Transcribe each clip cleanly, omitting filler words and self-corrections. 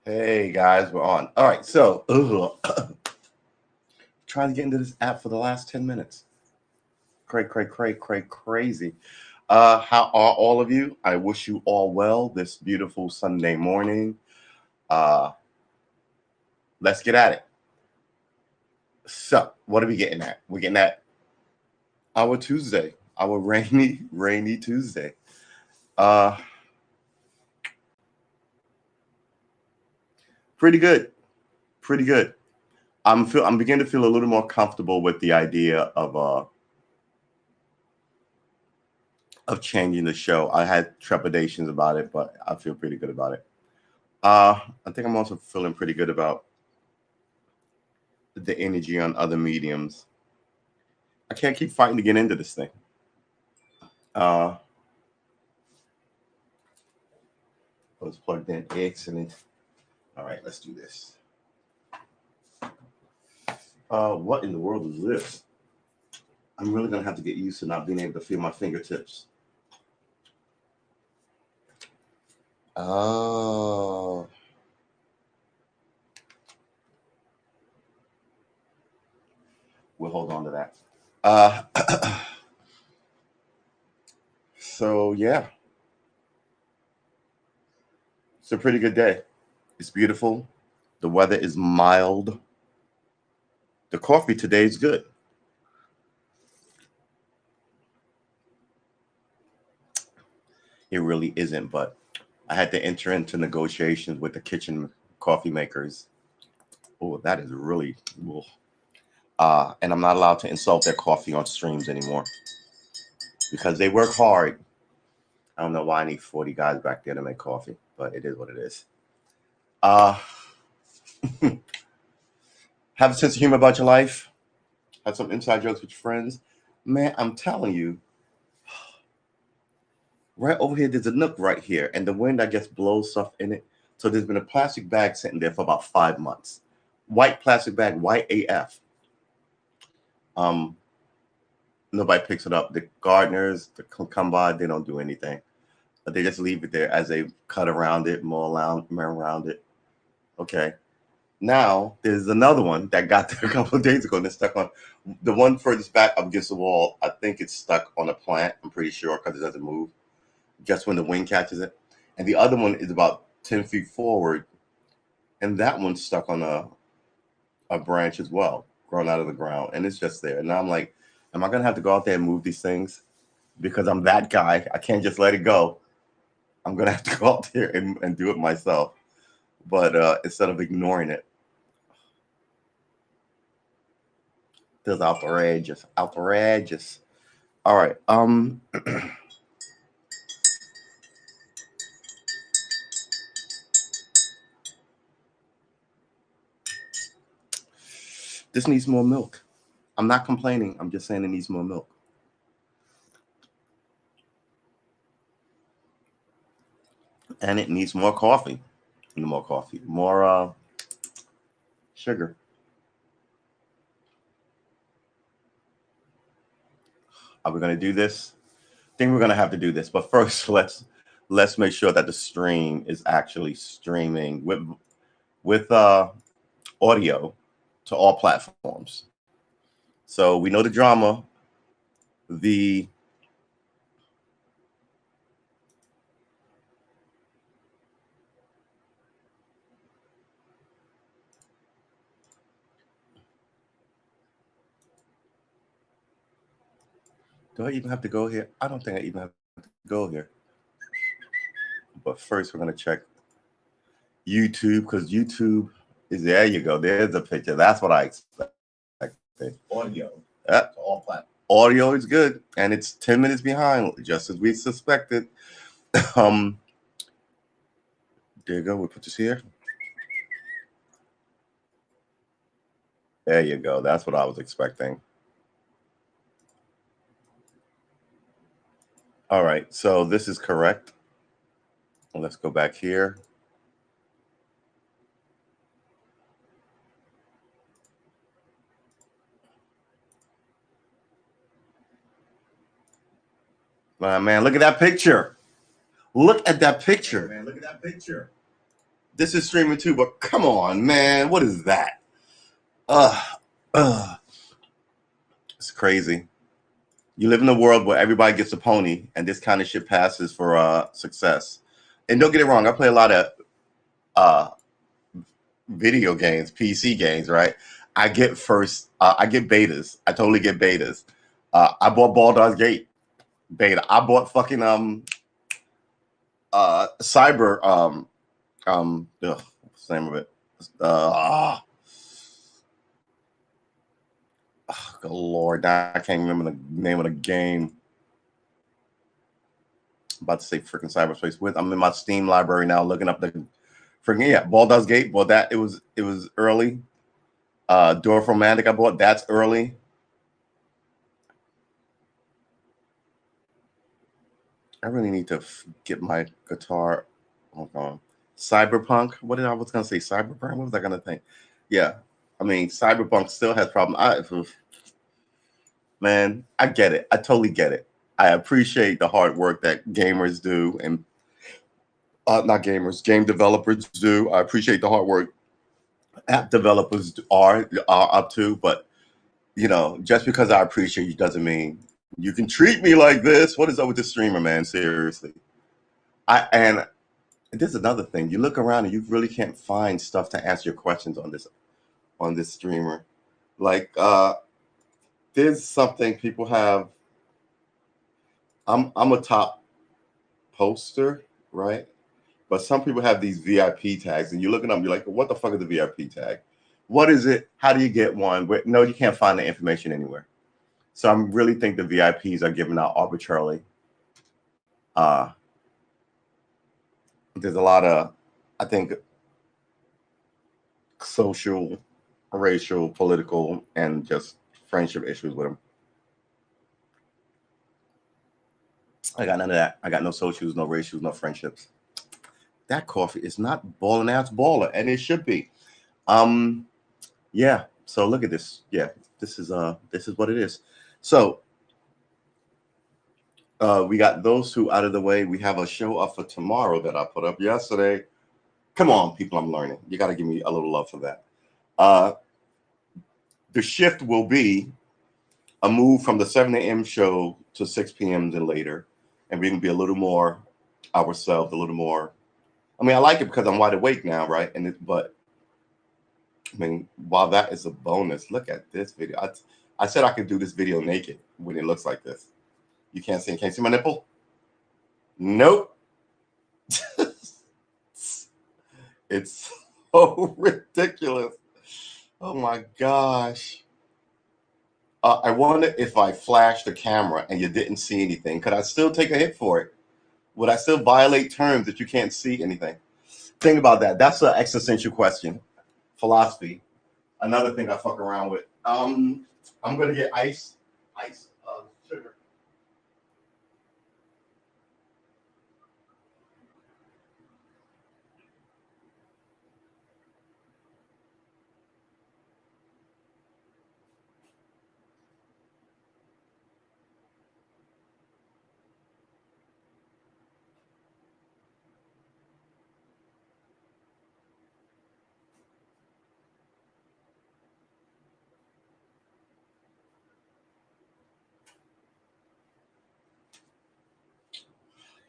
Hey guys, we're on. All right, so trying to get into this app for the last 10 minutes. Crazy. How are all of you? I wish you all well this beautiful Sunday morning. Uh, let's get at it. So, what are we getting at? We're getting at our Tuesday, our rainy Tuesday. Uh, pretty good, pretty good. I'm beginning to feel a little more comfortable with the idea of changing the show. I had trepidations about it, but I feel pretty good about it. I think I'm also feeling pretty good about the energy on other mediums. I can't keep fighting to get into this thing. I was plugged in. Excellent. All right, let's do this. What in the world is this? I'm really gonna have to get used to not being able to feel my fingertips. Oh. We'll hold on to that. So yeah, it's a pretty good day. It's beautiful. The weather is mild. The coffee today is good. It really isn't, but I had to enter into negotiations with the kitchen coffee makers. Oh, that is really cool. And I'm not allowed to insult their coffee on streams anymore because they work hard. I don't know why I need 40 guys back there to make coffee, but it is what it is. Uh, have a sense of humor about your life. Have some inside jokes with your friends. Man, I'm telling you, right over here, there's a nook right here, and the wind, I guess, blows stuff in it. So there's been a plastic bag sitting there for about 5 months. White plastic bag, white AF. Um, Nobody picks it up. The gardeners, the come by, they don't do anything. But they just leave it there as they cut around it, around it. Okay. Now there's another one that got there a couple of days ago and it's stuck on the one furthest back up against the wall. I think it's stuck on a plant. I'm pretty sure because it doesn't move just when the wind catches it. And the other one is about 10 feet forward. And that one's stuck on a branch as well, growing out of the ground. And it's just there. And now I'm like, am I going to have to go out there and move these things? Because I'm that guy. I can't just let it go. I'm going to have to go out there and do it myself. But instead of ignoring it, feels outrageous. Outrageous. All right. This needs more milk. I'm not complaining. I'm just saying it needs more milk. And it needs more coffee. More coffee. More sugar. Are we gonna do this? I think we're gonna have to do this. But first, let's make sure that the stream is actually streaming with audio to all platforms. So we know the drama. The do I even have to go here? I don't think I even have to go here. But first, we're gonna check YouTube because YouTube is there. You go. There's a picture. That's what I expected. Audio. All platforms. Audio is good, and it's 10 minutes behind, just as we suspected. Um, there you go. We put this here. There you go. That's what I was expecting. All right. So this is correct. Let's go back here. Man, look at that picture. Look at that picture. Man, look at that picture. This is streaming too, but come on, man. What is that? Uh, uh, it's crazy. You live in a world where everybody gets a pony, and this kind of shit passes for success. And don't get it wrong, I play a lot of uh, video games, PC games, right? I get betas. I totally get betas. I bought Baldur's Gate beta. I bought fucking Cyber what's the name of it? Oh good lord, now I can't remember the name of the game. I'm about to say freaking cyberspace with. I'm in my Steam library now looking up the freaking Baldur's Gate. Well, that it was early. Dwarf Romantic I bought, that's early. I really need to get my guitar. Hold on. Cyberpunk. What did I was gonna say? Cyberpunk. What was I gonna think? Yeah, I mean, Cyberpunk still has problems. Man, I get it. I totally get it. I appreciate the hard work that gamers do, and not gamers, game developers do. I appreciate the hard work app developers are up to, but you know, just because I appreciate you doesn't mean you can treat me like this. What is up with this streamer, man? Seriously. And this is another thing. You look around and you really can't find stuff to answer your questions on this streamer. Like there's something people have. I'm a top poster, right? But some people have these VIP tags, and you look at them, you're like, what the fuck is the VIP tag? What is it? How do you get one? No, you can't find the information anywhere. So I really think the VIPs are given out arbitrarily. There's a lot of, I think, social, racial, political, and just friendship issues with them. I got none of that. I got no socials, no racials, no friendships. That coffee is not balling ass baller, and it should be. Yeah. So look at this. Yeah, this is what it is. So we got those two out of the way. We have a show up for tomorrow that I put up yesterday. Come on, people, I'm learning. You got to give me a little love for that. The shift will be a move from the 7 a.m. show to 6 p.m. and later, and we can be a little more ourselves, a little more. I mean, I like it because I'm wide awake now, right? But I mean, while that is a bonus, look at this video. I said I could do this video naked when it looks like this. You can't see. Can't see my nipple? Nope. It's so ridiculous. Oh my gosh. I wonder if I flashed the camera and you didn't see anything, could I still take a hit for it? Would I still violate terms if you can't see anything? Think about that. That's an existential question. Philosophy. Another thing I fuck around with. I'm gonna get ice, sugar.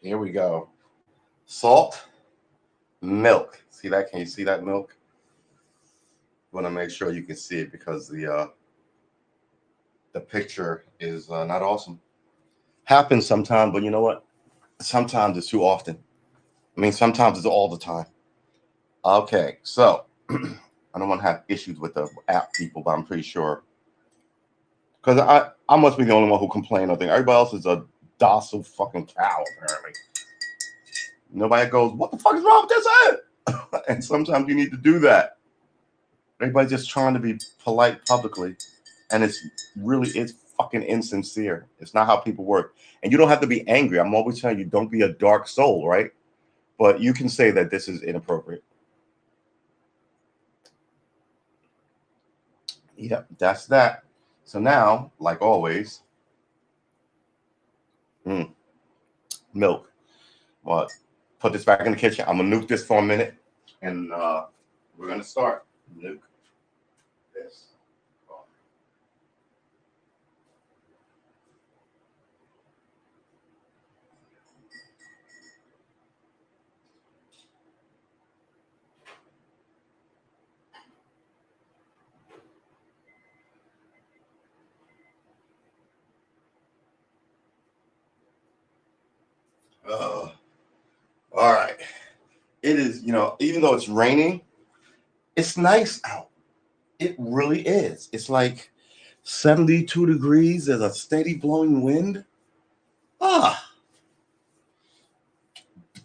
Here we go. Salt, milk. See that? Can you see that milk? Want to make sure you can see it because the picture is not awesome. Happens sometimes, but you know what? Sometimes it's too often. I mean, sometimes it's all the time. Okay, so I don't want to have issues with the app people, but I'm pretty sure because I must be the only one who complain. I think everybody else is a docile fucking cow. Apparently, nobody goes, "What the fuck is wrong with this ad?" And sometimes you need to do that. Everybody's just trying to be polite publicly, and it's fucking insincere. It's not how people work, and you don't have to be angry. I'm always telling you, don't be a dark soul, right? But you can say that this is inappropriate. Yep, that's that. So now, like always, milk. Well, put this back in the kitchen. I'm gonna nuke this for a minute. And we're gonna start. Nuke this. Uh, all right. It is, even though it's raining, it's nice out. It really is. It's like 72 degrees. There's a steady blowing wind. Ah,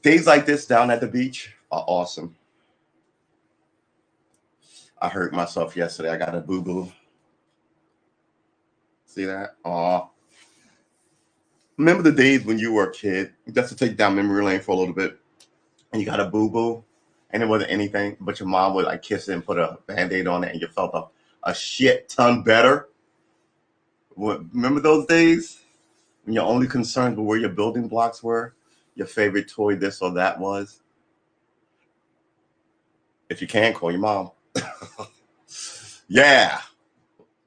days like this down at the beach are awesome. I hurt myself yesterday. I got a boo boo. See that? Aw. Remember the days when you were a kid, just to take down memory lane for a little bit, and you got a boo boo, and it wasn't anything, but your mom would like kiss it and put a band aid on it, and you felt a shit ton better? Remember those days when your only concerns were where your building blocks were, your favorite toy, this or that was? If you can, call your mom. Yeah,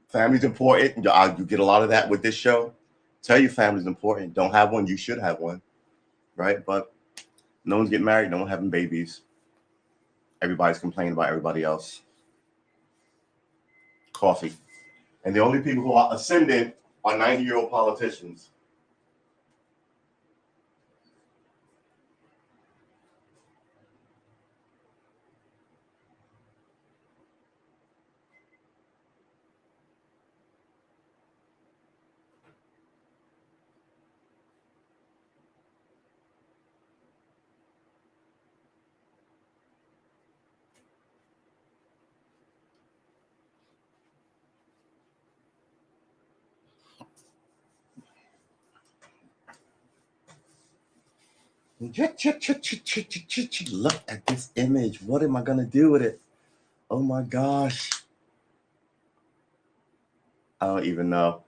family's important. You get a lot of that with this show. Tell your family's important. Don't have one, you should have one, right? But no one's getting married, no one having babies. Everybody's complaining about everybody else. Coffee. And the only people who are ascendant are 90-year-old politicians. Look at this image. What am I going to do with it? Oh my gosh. I don't even know.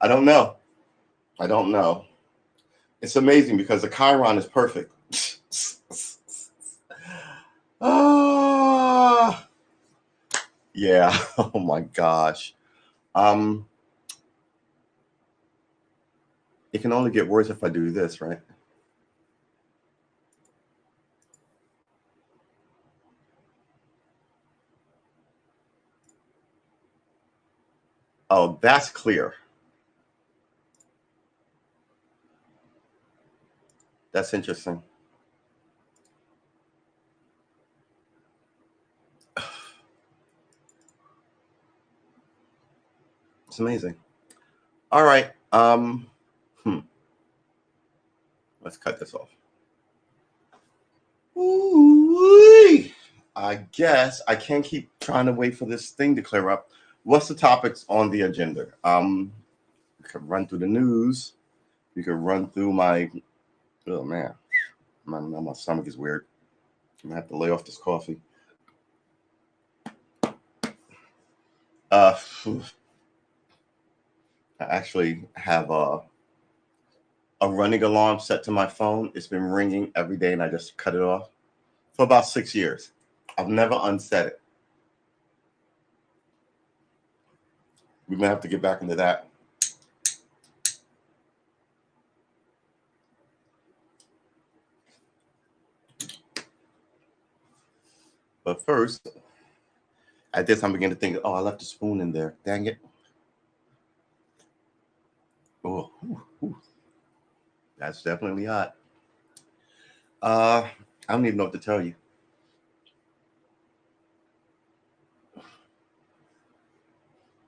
I don't know. I don't know. It's amazing because the Chiron is perfect. Ah, yeah. Oh my gosh. Um, it can only get worse if I do this, right? Oh, that's clear. That's interesting. It's amazing. All right. Hmm. Let's cut this off. Ooh-wee. I guess I can't keep trying to wait for this thing to clear up. What's the topics on the agenda? We could run through the news. We could run through my. Oh man, my stomach is weird. I'm gonna have to lay off this coffee. Uh, I actually have a running alarm set to my phone. It's been ringing every day, and I just cut it off for about 6 years. I've never unset it. We're gonna have to get back into that. But first, at this, I'm beginning to think, oh, I left a spoon in there. Dang it. Oh, that's definitely hot. I don't even know what to tell you.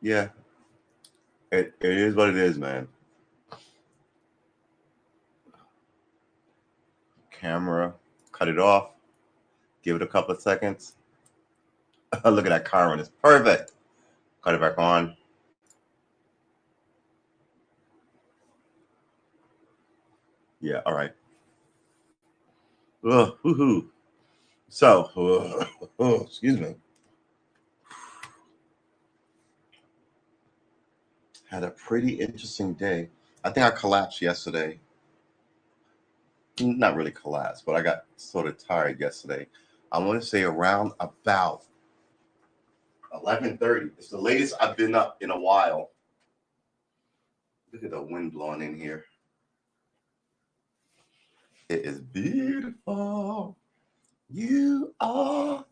Yeah, it is what it is, man. Camera, cut it off, give it a couple of seconds. Look at that Chiron, it's perfect. Cut it back on. Yeah, all right. Woohoo. So, excuse me. Had a pretty interesting day. I think I collapsed yesterday. Not really collapsed, but I got sort of tired yesterday. I want to say around about 11:30. It's the latest I've been up in a while. Look at the wind blowing in here. It is beautiful. You are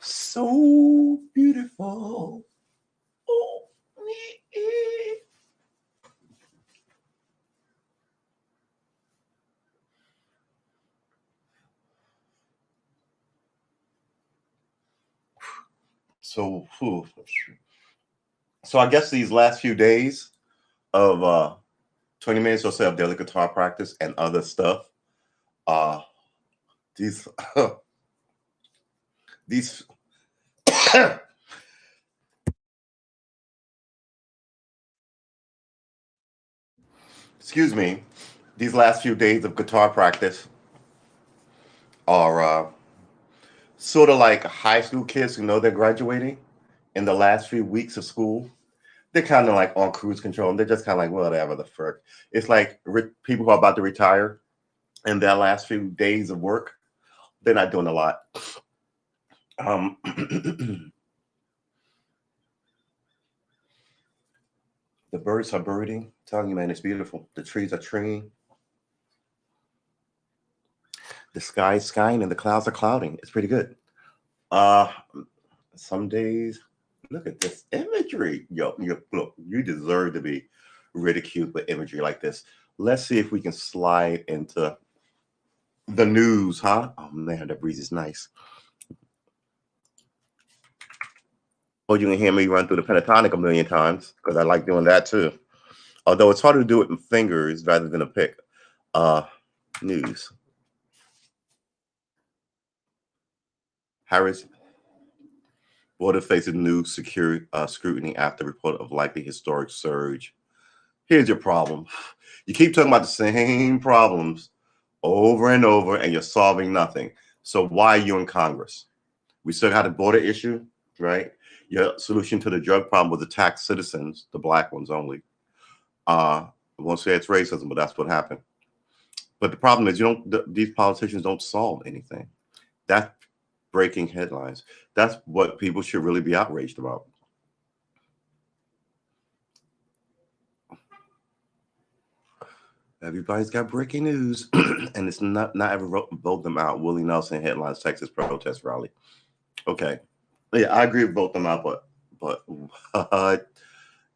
so beautiful. Oh, so, so I guess these last few days of 20 minutes or so of daily guitar practice and other stuff, these these excuse me, these last few days of guitar practice are sort of like high school kids who know they're graduating in the last few weeks of school. They're kind of like on cruise control and they're just kind of like, whatever the frick. It's like people who are about to retire in their last few days of work, they're not doing a lot. The birds are birding. I'm telling you, man, it's beautiful. The trees are treeing. The sky is skying and the clouds are clouding. It's pretty good. Uh some days, look at this imagery. Yo, look, you deserve to be ridiculed with imagery like this. Let's see if we can slide into the news, huh? Oh man, that breeze is nice. Oh, you can hear me run through the pentatonic a million times because I like doing that too. Although it's harder to do it with fingers rather than a pick. Uh, News. Harris border faces new security scrutiny after report of likely historic surge. Here's your problem. You keep talking about the same problems over and over, and you're solving nothing. So why are you in Congress? We still had a border issue, right? Your solution to the drug problem was to tax citizens, the black ones only. I won't say it's racism, but that's what happened. But the problem is, these politicians don't solve anything. That's breaking headlines. That's what people should really be outraged about. Everybody's got breaking news, and it's not ever vote them out. Willie Nelson headlines Texas protest rally. Okay, yeah, I agree with vote them out, but what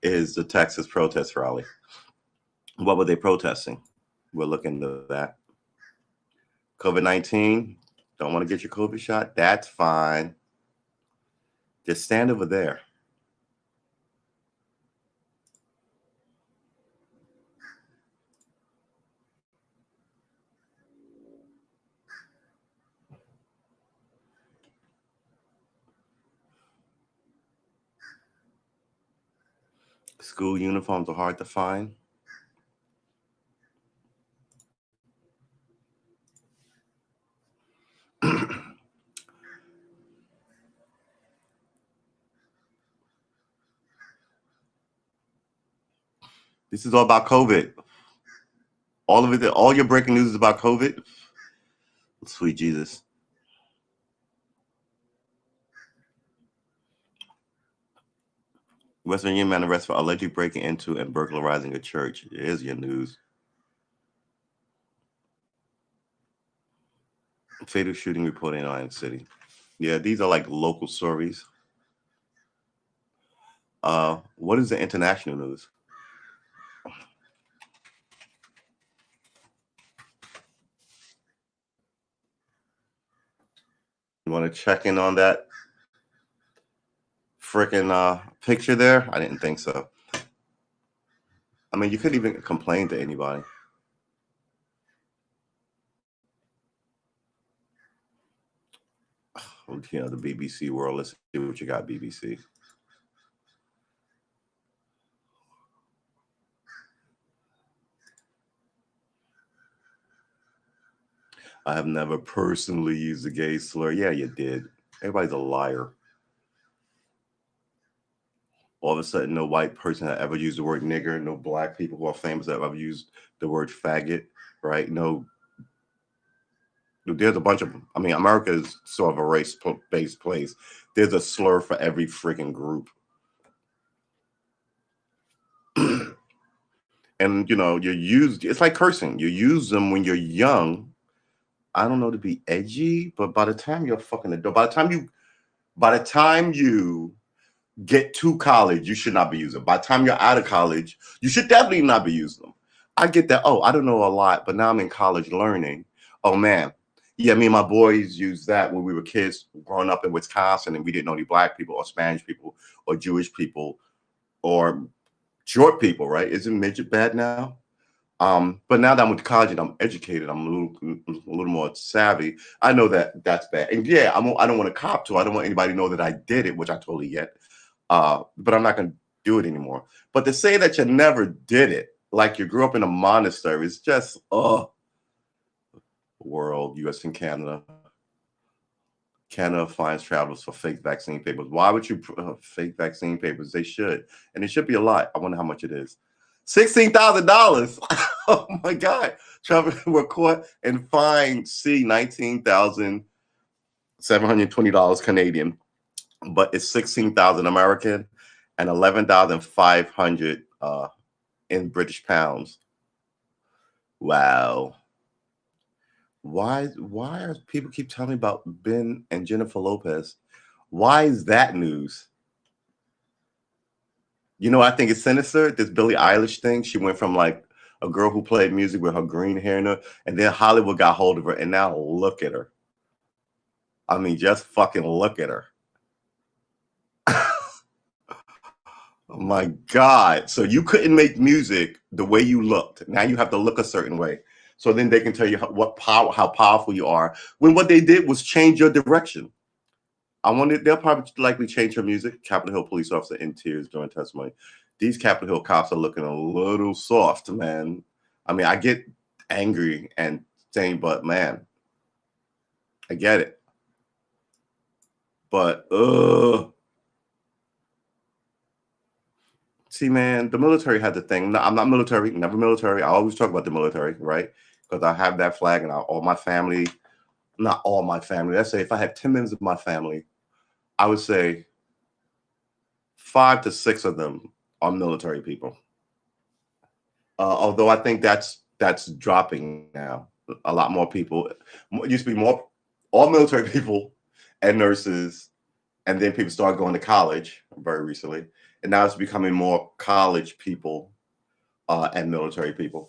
is the Texas protest rally? What were they protesting? We'll look into that. COVID-19. Don't want to get your COVID shot? That's fine. Just stand over there. School uniforms are hard to find. This is all about COVID. All of it, all your breaking news is about COVID. Sweet Jesus. West Virginia man arrested for allegedly breaking into and burglarizing a church. Here's your news. Fatal shooting reported in Atlantic City. Yeah, these are like local stories. What is the international news? You want to check in on that freaking picture there? I didn't think so. I mean, you couldn't even complain to anybody. You know, the BBC world. Let's see what you got, BBC. I have never personally used a gay slur. Yeah, you did. Everybody's a liar. All of a sudden, no white person had ever used the word nigger. No black people who are famous have ever used the word faggot, right? No There's a bunch of them. I mean, America is sort of a race-based place. There's a slur for every freaking group. And it's like cursing. You use them when you're young. I don't know, to be edgy, but by the time you're fucking adult, by the time you get to college, you should not be using them. By the time you're out of college, you should definitely not be using them. I get that. Oh, I don't know a lot, but now I'm in college learning. Oh man, yeah, me and my boys used that when we were kids growing up in Wisconsin, and we didn't know any black people or Spanish people or Jewish people or short people, right? Isn't midget bad now? But now that I went to college and I'm educated, I'm a little more savvy. I know that that's bad, and yeah, I don't want to cop to. I don't want anybody to know that I did it, which I totally get. But I'm not going to do it anymore. But to say that you never did it, like you grew up in a monastery, is just world, U.S. and Canada. Canada fines travelers for fake vaccine papers. Why would you fake vaccine papers? They should, and it should be a lot. I wonder how much it is. $16,000. Oh my God! Travelers were caught and fined. See, $19,720 Canadian, but it's 16,000 American and 11,500 in British pounds. Wow. Why are people keep telling me about Ben and Jennifer Lopez? Why is that news? I think it's sinister. This Billie Eilish thing. She went from like a girl who played music with her green hair and then Hollywood got hold of her, and now look at her. I mean, just fucking look at her. Oh my God. So you couldn't make music the way you looked. Now you have to look a certain way. So then they can tell you how powerful you are. When what they did was change your direction. They'll probably likely change her music. Capitol Hill police officer in tears during testimony. These Capitol Hill cops are looking a little soft, man. I mean, I get angry and saying, but man, I get it. But see, man, the military had the thing. No, I'm not military, never military. I always talk about the military, right? Because I have that flag, and all my family, not all my family. Let's say if I have 10 members of my family, I would say 5 to 6 of them are military people. Although I think that's dropping now. A lot more people. It used to be more all military people and nurses, and then people started going to college very recently, and now it's becoming more college people and military people.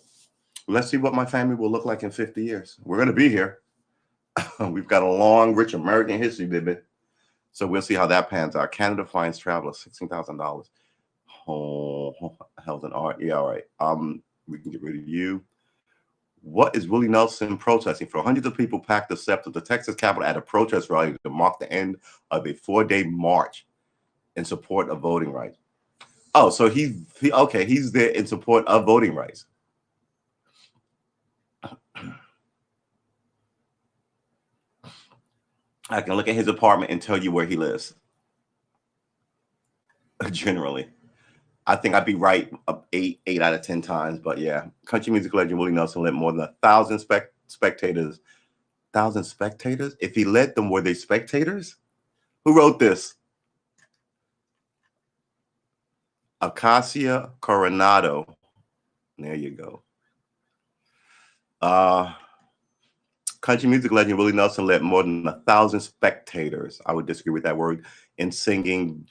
Let's see what my family will look like in 50 years. We're going to be here. We've got a long, rich American history, baby. So we'll see how that pans out. Canada fines travelers $16,000. Oh, health and art. Yeah, all right. We can get rid of you. What is Willie Nelson protesting for? Hundreds of people packed the steps of the Texas Capitol at a protest rally to mark the end of a 4-day march in support of voting rights. Oh, so he's there in support of voting rights. I can look at his apartment and tell you where he lives. Generally, I think I'd be right 8 out of 10 times. But yeah, country music legend Willie Nelson led more than 1,000 spectators. 1,000 spectators? If he led them, were they spectators? Who wrote this? Acacia Coronado. There you go. Country music legend Willie Nelson led more than 1,000 spectators. I would disagree with that word in singing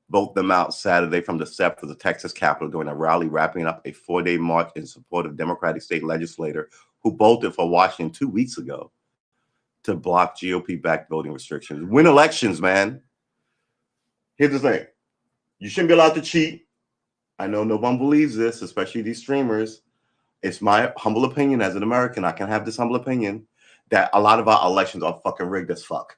Vote Them Out Saturday from the steps of the Texas Capitol during a rally wrapping up a 4-day march in support of Democratic state legislator who bolted for Washington 2 weeks ago to block GOP-backed voting restrictions. Win elections, man. Here's the thing. You shouldn't be allowed to cheat. I know no one believes this, especially these streamers. It's my humble opinion as an American. I can have this humble opinion that a lot of our elections are fucking rigged as fuck.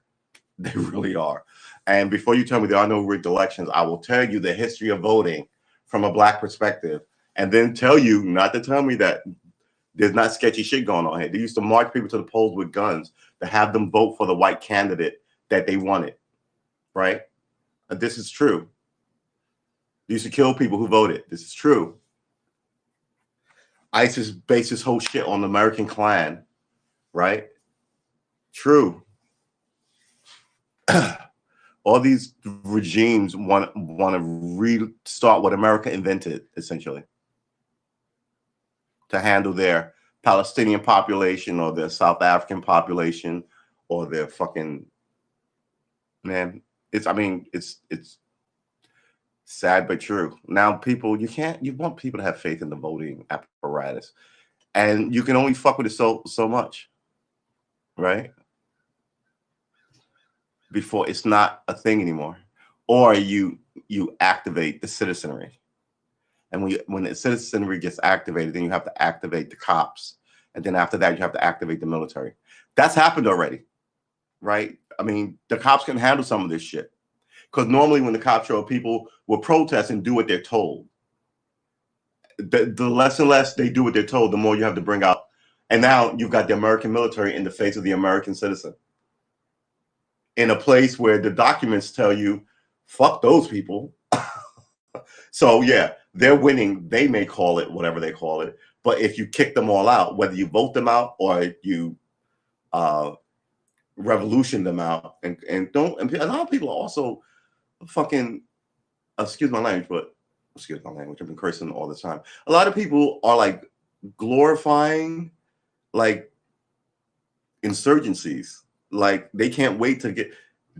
They really are. And before you tell me there are no rigged elections, I will tell you the history of voting from a black perspective, and then tell you not to tell me that there's not sketchy shit going on here. They used to march people to the polls with guns to have them vote for the white candidate that they wanted, right? And this is true. They used to kill people who voted. This is true. ISIS based this whole shit on the American Klan, right? True. All these regimes want to restart what America invented, essentially, to handle their Palestinian population or their South African population or their fucking man. It's sad but true. Now people, you want people to have faith in the voting apparatus, and you can only fuck with it so much, right? Before it's not a thing anymore, or you activate the citizenry, and when the citizenry gets activated, then you have to activate the cops, and then after that you have to activate the military. That's happened already, right? I mean, the cops can handle some of this shit because normally when the cops show up, people will protest and do what they're told. The less and less they do what they're told, the more you have to bring out. And now you've got the American military in the face of the American citizen, in a place where the documents tell you, fuck those people. So yeah, they're winning. They may call it whatever they call it, but if you kick them all out, whether you vote them out or you revolution them out, and don't. And a lot of people are also fucking. Excuse my language, but excuse my language. I've been cursing all the time. A lot of people are like glorifying like insurgencies. Like they can't wait to get.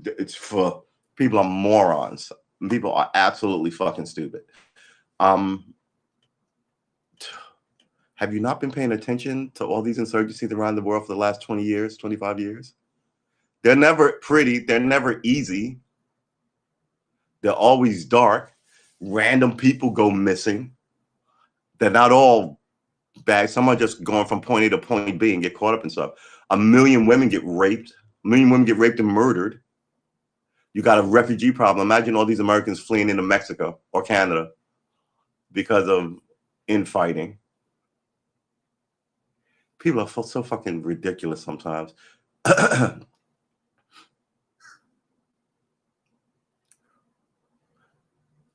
It's for people are morons. People are absolutely fucking stupid. Have you not been paying attention to all these insurgencies around the world for the last 20 years, 25 years? They're never pretty. They're never easy. They're always dark. Random people go missing. They're not all bad. Some are just going from point A to point B and get caught up in stuff. 1 million women get raped. 1 million women get raped and murdered. You got a refugee problem. Imagine all these Americans fleeing into Mexico or Canada because of infighting. People are so fucking ridiculous sometimes.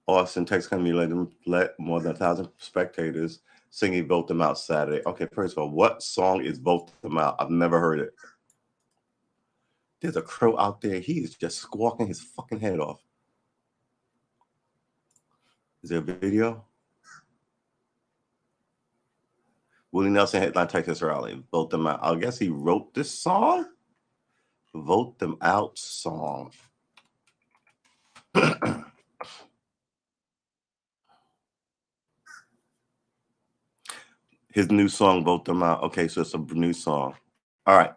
Austin, Texas, can be let more than 1,000 spectators singing "Vote Them Out" Saturday. Okay, first of all, what song is "Vote Them Out"? I've never heard it. There's a crow out there. He is just squawking his fucking head off. Is there a video? Willie Nelson headline Texas rally. Vote them out. I guess he wrote this song. Vote Them Out song. His new song, Vote Them Out. Okay, so it's a new song. All right.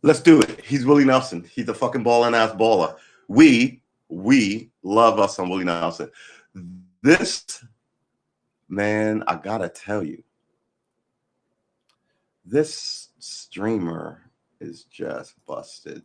Let's do it. He's Willie Nelson. He's a fucking balling ass baller. We love us some Willie Nelson. This man, I gotta tell you, this streamer is just busted.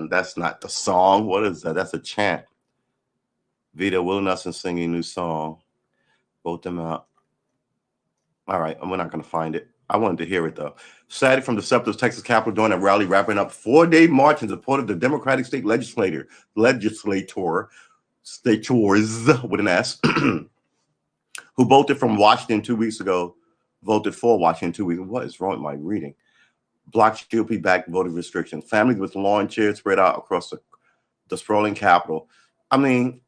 That's not the song. What is that? That's a chant. Vito Will Nelson singing new song. Vote them out. All right, we're not going to find it. I wanted to hear it though. Saturday from the Deceptive Texas Capitol during a rally wrapping up 4-day march in support of the Democratic state legislators with an S, who voted from Washington 2 weeks ago, voted for Washington 2 weeks. What is wrong with my reading? Blocked GOP-backed voting restrictions. Families with lawn chairs spread out across the sprawling Capitol. I mean,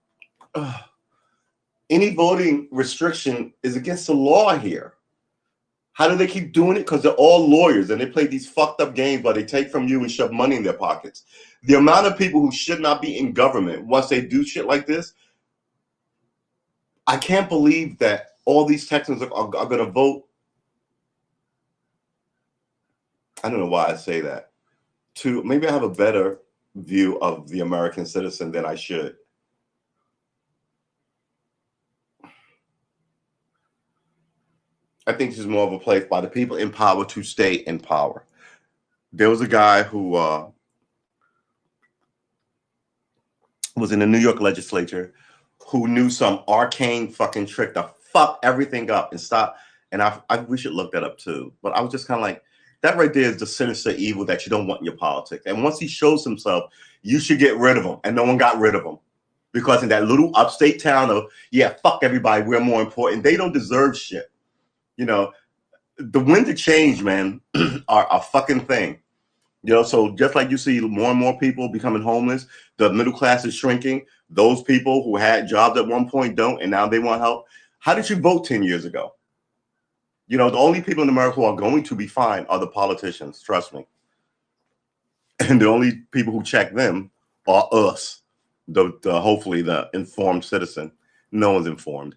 any voting restriction is against the law here. How do they keep doing it? Because they're all lawyers and they play these fucked up games where they take from you and shove money in their pockets. The amount of people who should not be in government, once they do shit like this, I can't believe that all these Texans are going to vote. I don't know why I say that. Maybe I have a better view of the American citizen than I should. I think this is more of a place by the people in power to stay in power. There was a guy who was in the New York legislature who knew some arcane fucking trick to fuck everything up and stop. And we should look that up too. But I was just kind of like, that right there is the sinister evil that you don't want in your politics. And once he shows himself, you should get rid of him. And no one got rid of him. Because in that little upstate town of, yeah, fuck everybody, we're more important. They don't deserve shit. You know, the wind to change, man, are a fucking thing. You know, so just like you see more and more people becoming homeless, the middle class is shrinking. Those people who had jobs at one point don't, and now they want help. How did you vote 10 years ago? You know, the only people in America who are going to be fine are the politicians, trust me. And the only people who check them are us, hopefully the informed citizen. No one's informed.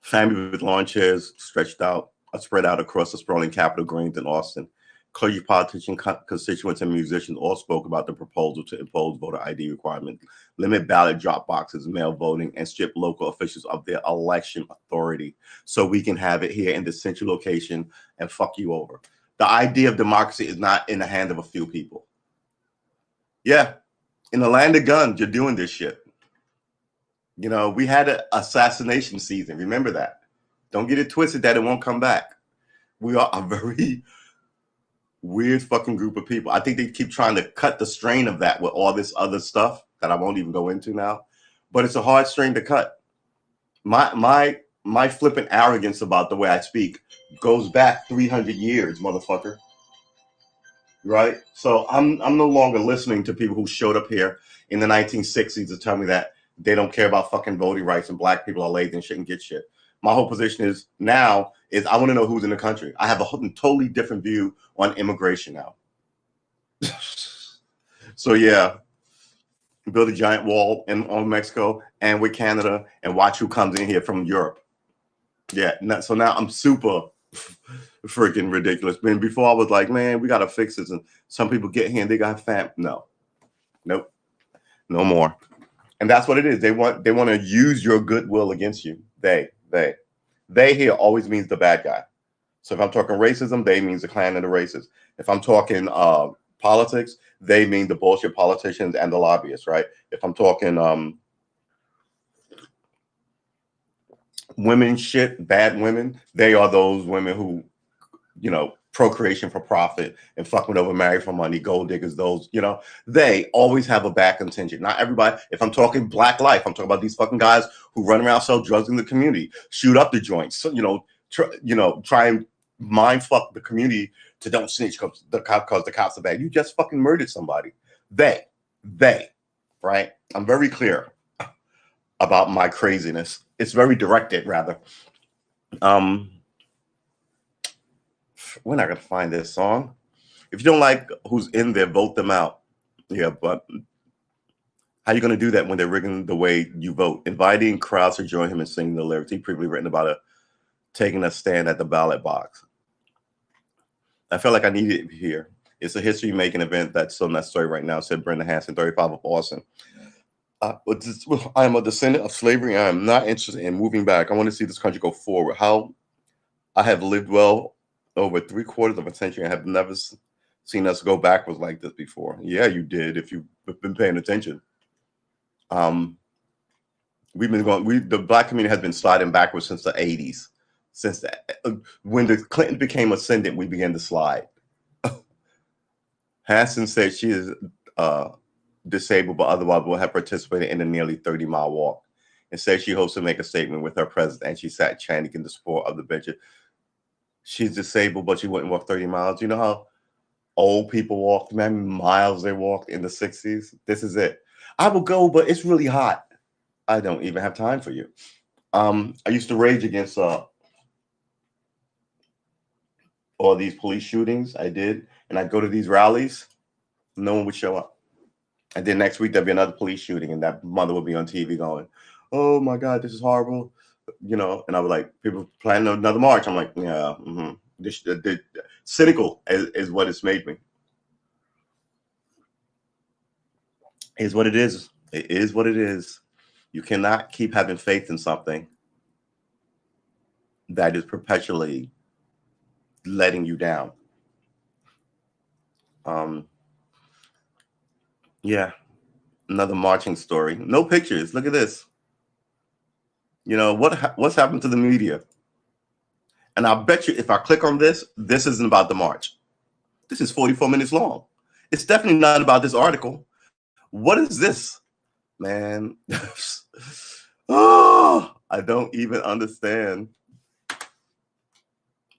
Family with lawn chairs spread out across the sprawling Capitol grounds in Austin. Clergy, politicians, constituents, and musicians all spoke about the proposal to impose voter ID requirements, limit ballot drop boxes, mail voting, and strip local officials of their election authority so we can have it here in the central location and fuck you over. The idea of democracy is not in the hand of a few people. Yeah, in the land of guns, you're doing this shit. You know, we had an assassination season. Remember that. Don't get it twisted that it won't come back. We are a very weird fucking group of people. I think they keep trying to cut the strain of that with all this other stuff that I won't even go into now. But it's a hard strain to cut. My flippant arrogance about the way I speak goes back 300 years, motherfucker. Right? So I'm no longer listening to people who showed up here in the 1960s to tell me that they don't care about fucking voting rights and black people are lazy and shouldn't get shit. My whole position is now is I want to know who's in the country. I have a totally different view on immigration now. So yeah, build a giant wall on Mexico and with Canada and watch who comes in here from Europe. Yeah, so now I'm super freaking ridiculous. Man, before I was like, man, we got to fix this. And some people get here and they got nope, no more. And that's what it is. They want to use your goodwill against you. They here always means the bad guy. So if I'm talking racism, they means the Klan and the racists. If I'm talking politics, they mean the bullshit politicians and the lobbyists, right? If I'm talking women shit, bad women, they are those women who, you know, procreation for profit and fucking over married for money, gold diggers, those, you know, they always have a back contingent. Not everybody. If I'm talking black life, I'm talking about these fucking guys who run around, sell drugs in the community, shoot up the joints, so, try and mind fuck the community to don't snitch because the cops are bad. You just fucking murdered somebody. They, right? I'm very clear about my craziness. It's very directed, rather. We're not gonna find this song. If you don't like who's in there, vote them out. Yeah, but how are you gonna do that when they're rigging the way you vote? Inviting crowds to join him and singing the lyrics. He previously written about taking a stand at the ballot box. I felt like I needed it here. It's a history-making event that's so necessary right now, said Brenda Hanson, 35 of Austin. I am a descendant of slavery. I am not interested in moving back. I want to see this country go forward. How I have lived well over 3/4 of a century. I have never seen us go backwards like this before. Yeah, you did. If you've been paying attention, we've been going. The black community has been sliding backwards since the 80s. Since when the Clinton became ascendant, we began to slide. Hanson said she is disabled, but otherwise will have participated in a nearly 30-mile walk. And said she hopes to make a statement with her president. And she sat chanting in the support of the bench. She's disabled, but she wouldn't walk 30 miles. You know how old people walked, man, miles they walked in the 60s? This is it. I will go, but it's really hot. I don't even have time for you. I used to rage against all these police shootings. I did. And I'd go to these rallies. No one would show up. And then next week, there'd be another police shooting. And that mother would be on TV going, oh, my God, this is horrible. You know, and I was like, people planning another march. I'm like, yeah, cynical is what it's made me. Is what it is. It is what it is. You cannot keep having faith in something that is perpetually letting you down. Yeah. Another marching story. No pictures. Look at this. You know what's happened to the media? And I'll bet you if I click on this, this isn't about the march. This is 44 minutes long. It's definitely not about this article. What is this, man? Oh, I don't even understand.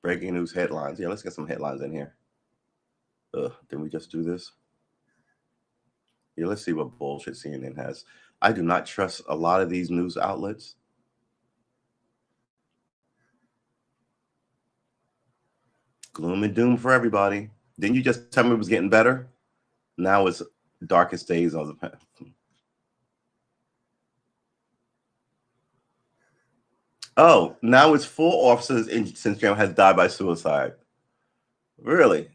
Breaking news headlines. Yeah, let's get some headlines in here. Did we just do this? Yeah, let's see what bullshit CNN has. I do not trust a lot of these news outlets. Gloom and doom for everybody. Didn't you just tell me it was getting better? Now it's darkest days of the past. Oh, now it's 4 officers in Cincinnati has died by suicide. Really?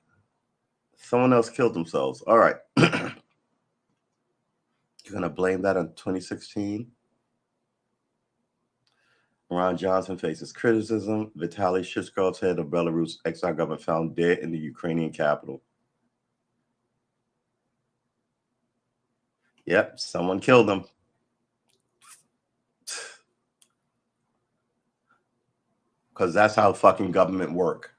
Someone else killed themselves. All right. You're going to blame that on 2016? Ron Johnson faces criticism. Vitaly Shishkov's head of Belarus exile government found dead in the Ukrainian capital. Yep, someone killed him. Because that's how fucking government work.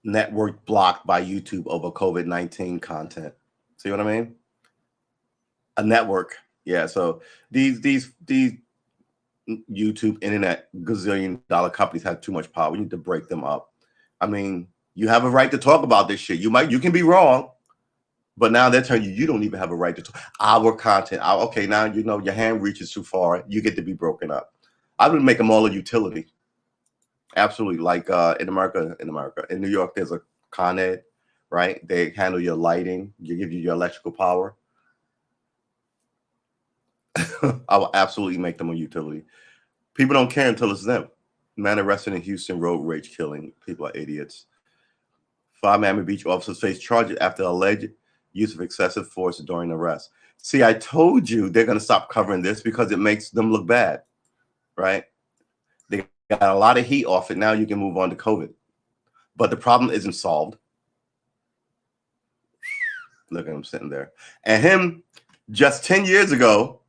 Network blocked by YouTube over COVID-19 content. See what I mean? A network. Yeah, so these YouTube, internet, gazillion-dollar companies have too much power. We need to break them up. I mean, you have a right to talk about this shit. You can be wrong, but now they're telling you you don't even have a right to talk. Our content. Okay, now you know your hand reaches too far. You get to be broken up. I would make them all a utility. Absolutely. Like in New York, there's a Con Ed, right? They handle your lighting. You give you your electrical power. I will absolutely make them a utility. People don't care until it's them. Man arrested in Houston road rage killing. People are idiots. 5 Miami Beach officers face charges after alleged use of excessive force during arrest. See, I told you they're going to stop covering this because it makes them look bad, right? They got a lot of heat off it. Now you can move on to COVID. But the problem isn't solved. Look at him sitting there. And him, just 10 years ago,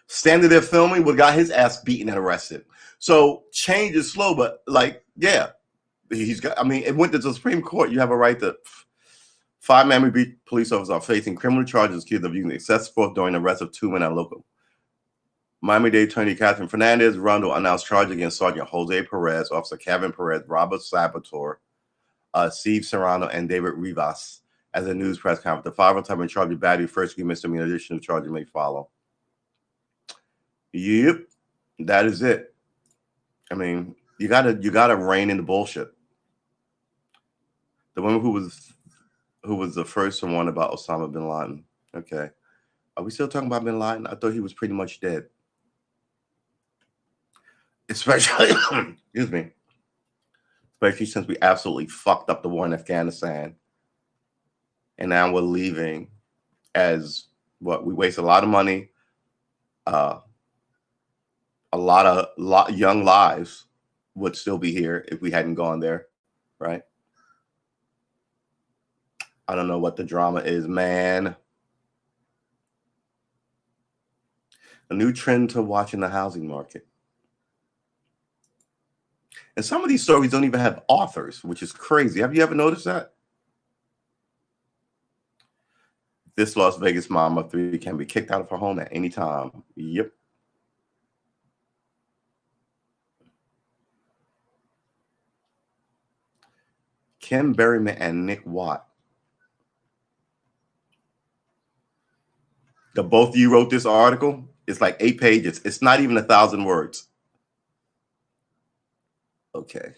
standing there filming, would got his ass beaten and arrested. So change is slow, but like, yeah, he's got, I mean, it went to the Supreme Court. You have a right to. 5 Miami Beach police officers are facing criminal charges accused of using excessive force during the arrest of 2 men at local. Miami-Dade Attorney Catherine Fernandez Rondo announced charges against Sergeant Jose Perez, Officer Kevin Perez, Robert Sabator, Steve Serrano, and David Rivas. As a news press conference, the 5 have been charged with battery, first-degree misdemeanor. Additional charges may follow. Yep, that is it. I mean, you gotta rein in the bullshit. The woman who was the first one about Osama bin Laden. Okay, are we still talking about bin Laden? I thought he was pretty much dead. Especially, excuse me, especially since we absolutely fucked up the war in Afghanistan, and now we're leaving as what we waste a lot of money, a lot of young lives would still be here if we hadn't gone there, right? I don't know what the drama is, man. A new trend to watch in the housing market. And some of these stories don't even have authors, which is crazy. Have you ever noticed that? This Las Vegas mom of 3 can be kicked out of her home at any time. Yep. Kim Berryman and Nick Watt. The both of you wrote this article. It's like 8 pages. It's not even 1,000 words. Okay.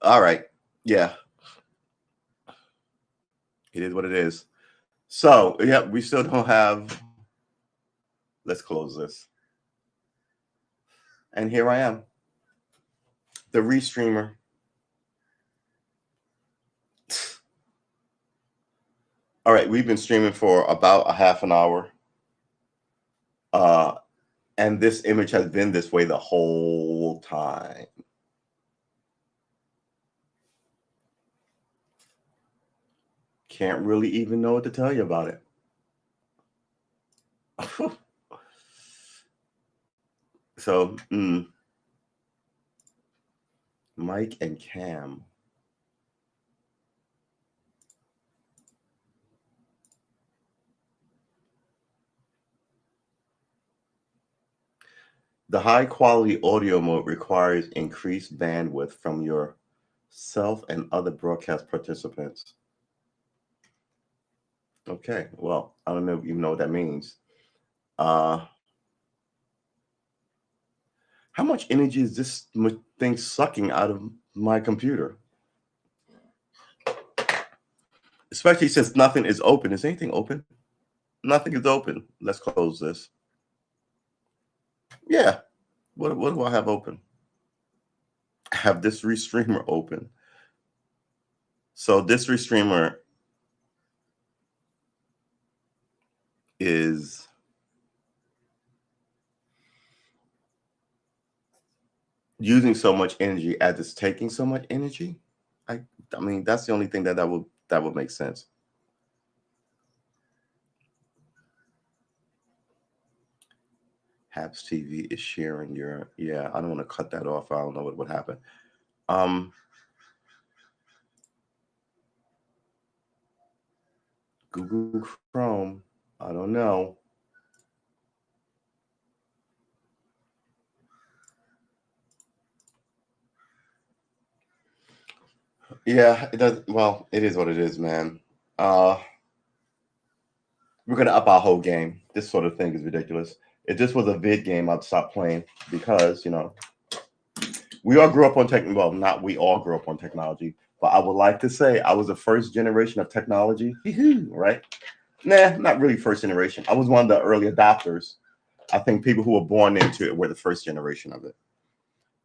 All right. Yeah. It is what it is. So, yeah, we still don't have. Let's close this. And here I am, the restreamer. All right, we've been streaming for about a half an hour. And this image has been this way the whole time. can't really even know what to tell you about it. So, Mike and Cam. The high quality audio mode requires increased bandwidth from yourself and other broadcast participants. Okay, well, I don't know even know what that means. Uh, how much energy is this thing sucking out of my computer? Especially since nothing is open. Is anything open? Nothing is open. Let's close this. Yeah. What do I have open? I have this restreamer open. So this restreamer is using so much energy as it's taking so much energy. I mean that's the only thing that would make sense. Habs TV is sharing your I don't want to cut that off. I don't know what would happen. Google Chrome. I don't know. Yeah, it does. Well, it is what it is, man. We're gonna up our whole game. This sort of thing is ridiculous. If this was a vid game, I'd stop playing because we all grew up on tech. Well, not we all grew up on technology, but I would like to say I was the first generation of technology. Right? Nah, not really first generation. I was one of the early adopters. I think people who were born into it were the first generation of it.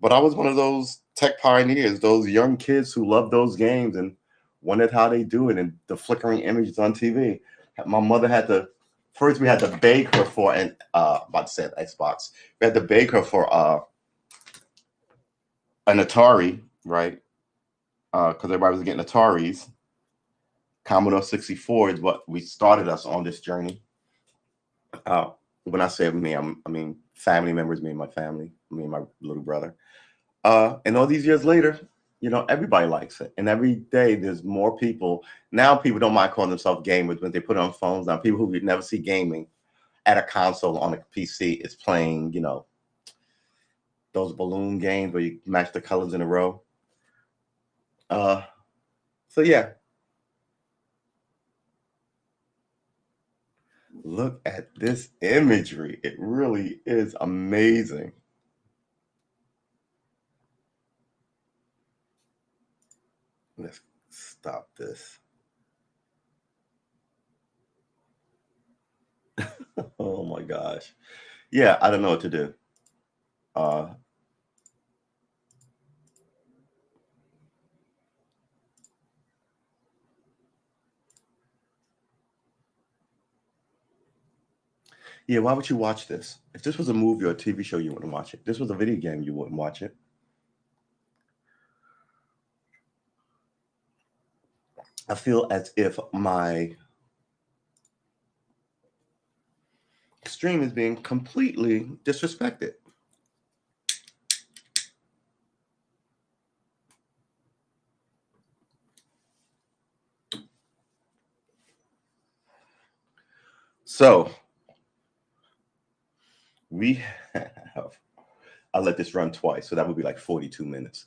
But I was one of those tech pioneers, those young kids who loved those games and wondered how they do it and the flickering images on TV. My mother had to first we had to beg her for an about to say Xbox. We had to beg her for an Atari, right? Because everybody was getting Ataris. Commodore 64 is what we started us on this journey. When I say me, I mean family members, me and my family, me and my little brother. And all these years later, everybody likes it. And every day there's more people. Now people don't mind calling themselves gamers when they put it on phones. Now people who would never see gaming at a console on a PC is playing, those balloon games where you match the colors in a row. So yeah. Look at this imagery. It really is amazing. Let's stop this. Oh my gosh. Yeah, I don't know what to do. Yeah, why would you watch this? If this was a movie or a TV show, you wouldn't watch it. If this was a video game, you wouldn't watch it. I feel as if my stream is being completely disrespected. So we have, I'll let this run twice. So that would be like 42 minutes.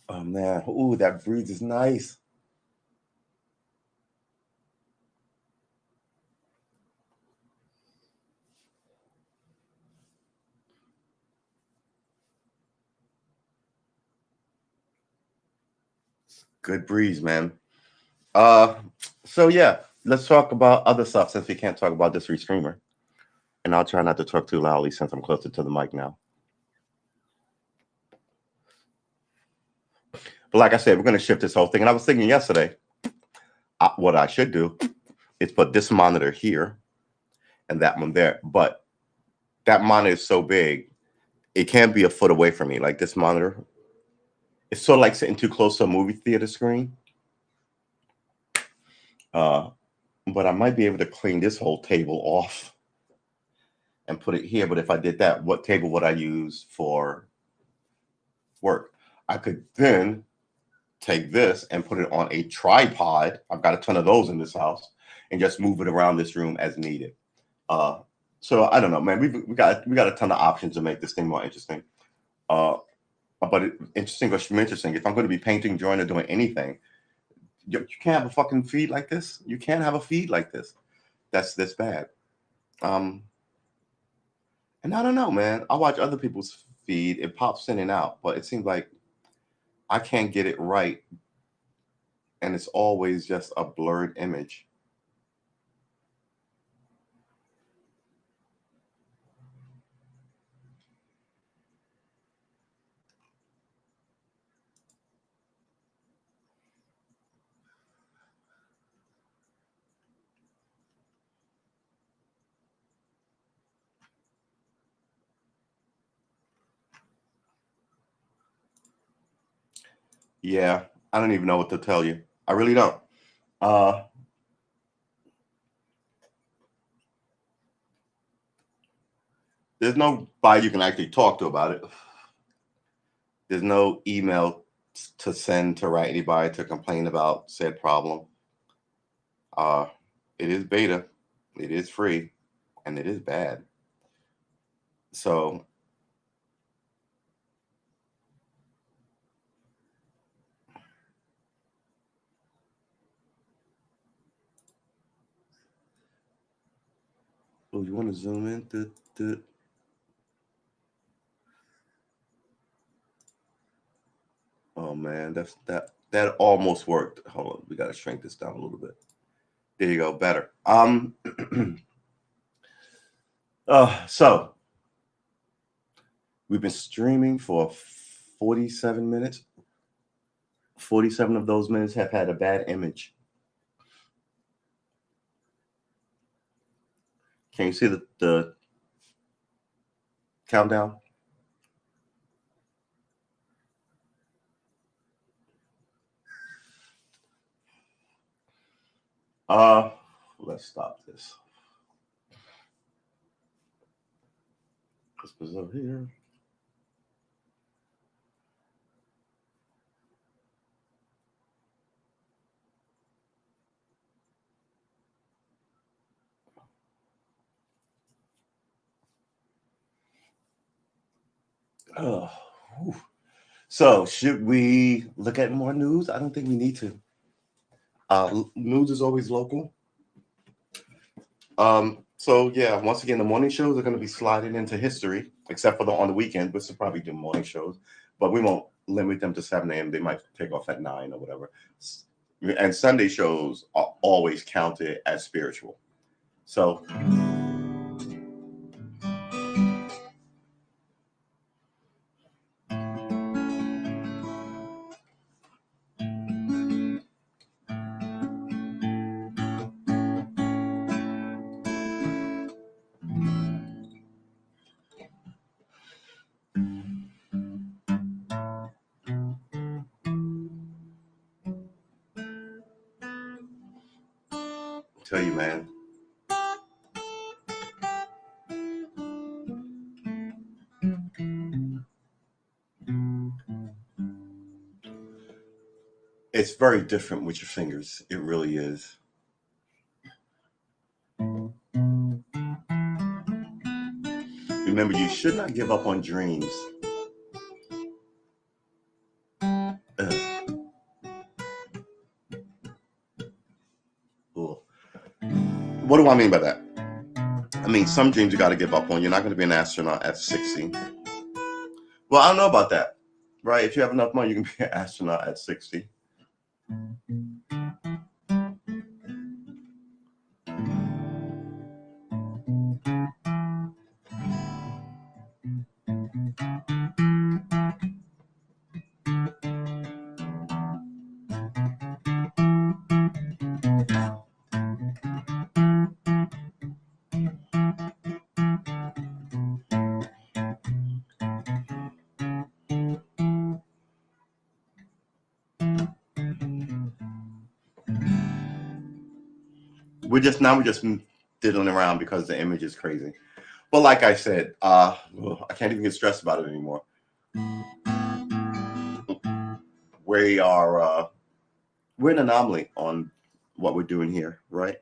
Oh man. Ooh, that breeze is nice. Good breeze, man. So yeah, let's talk about other stuff since we can't talk about this restreamer. And I'll try not to talk too loudly since I'm closer to the mic now. But like I said, we're going to shift this whole thing. And I was thinking yesterday, what I should do is put this monitor here and that one there. But that monitor is so big, it can't be a foot away from me. Like this monitor, it's sort of like sitting too close to a movie theater screen. Uh, but I might be able to clean this whole table off and put it here. But if I did that, what table would I use for work? I could then take this and put it on a tripod. I've got a ton of those in this house, and just move it around this room as needed. Uh, so I don't know, man. We got a ton of options to make this thing more interesting. Uh, but interesting or interesting. If I'm going to be painting, drawing, or doing anything, you can't have a fucking feed like this. You can't have a feed like this. That's this bad. Um, and I don't know, man. I watch other people's feed. It pops in and out, but it seems like I can't get it right, and it's always just a blurred image. Yeah, I don't even know what to tell you. I really don't. Uh, there's nobody you can actually talk to about it. There's no email to send to write anybody to complain about said problem. Uh, it is beta, it is free, and it is bad. So, oh, you want to zoom in? Oh man, that almost worked. Hold on, we got to shrink this down a little bit. There you go, better. So we've been streaming for 47 minutes. 47 of those minutes have had a bad image. Can you see the countdown? Uh, let's stop this. This was over here. Oh, whew. So should we look at more news? I don't think we need to. News is always local. So yeah, once again, the morning shows are going to be sliding into history, except for on the weekend, which will probably do morning shows, but we won't limit them to 7 a.m. They might take off at 9 or whatever. And Sunday shows are always counted as spiritual. So I'll tell you, man, it's very different with your fingers. It really is. Remember, you should not give up on dreams. Ugh. Ugh. What do I mean by that? I mean, some dreams you got to give up on. You're not going to be an astronaut at 60. Well, I don't know about that, right? If you have enough money, you can be an astronaut at 60. we're just diddling around because the image is crazy. But like I said, I can't even get stressed about it anymore. We are we're an anomaly on what we're doing here, right?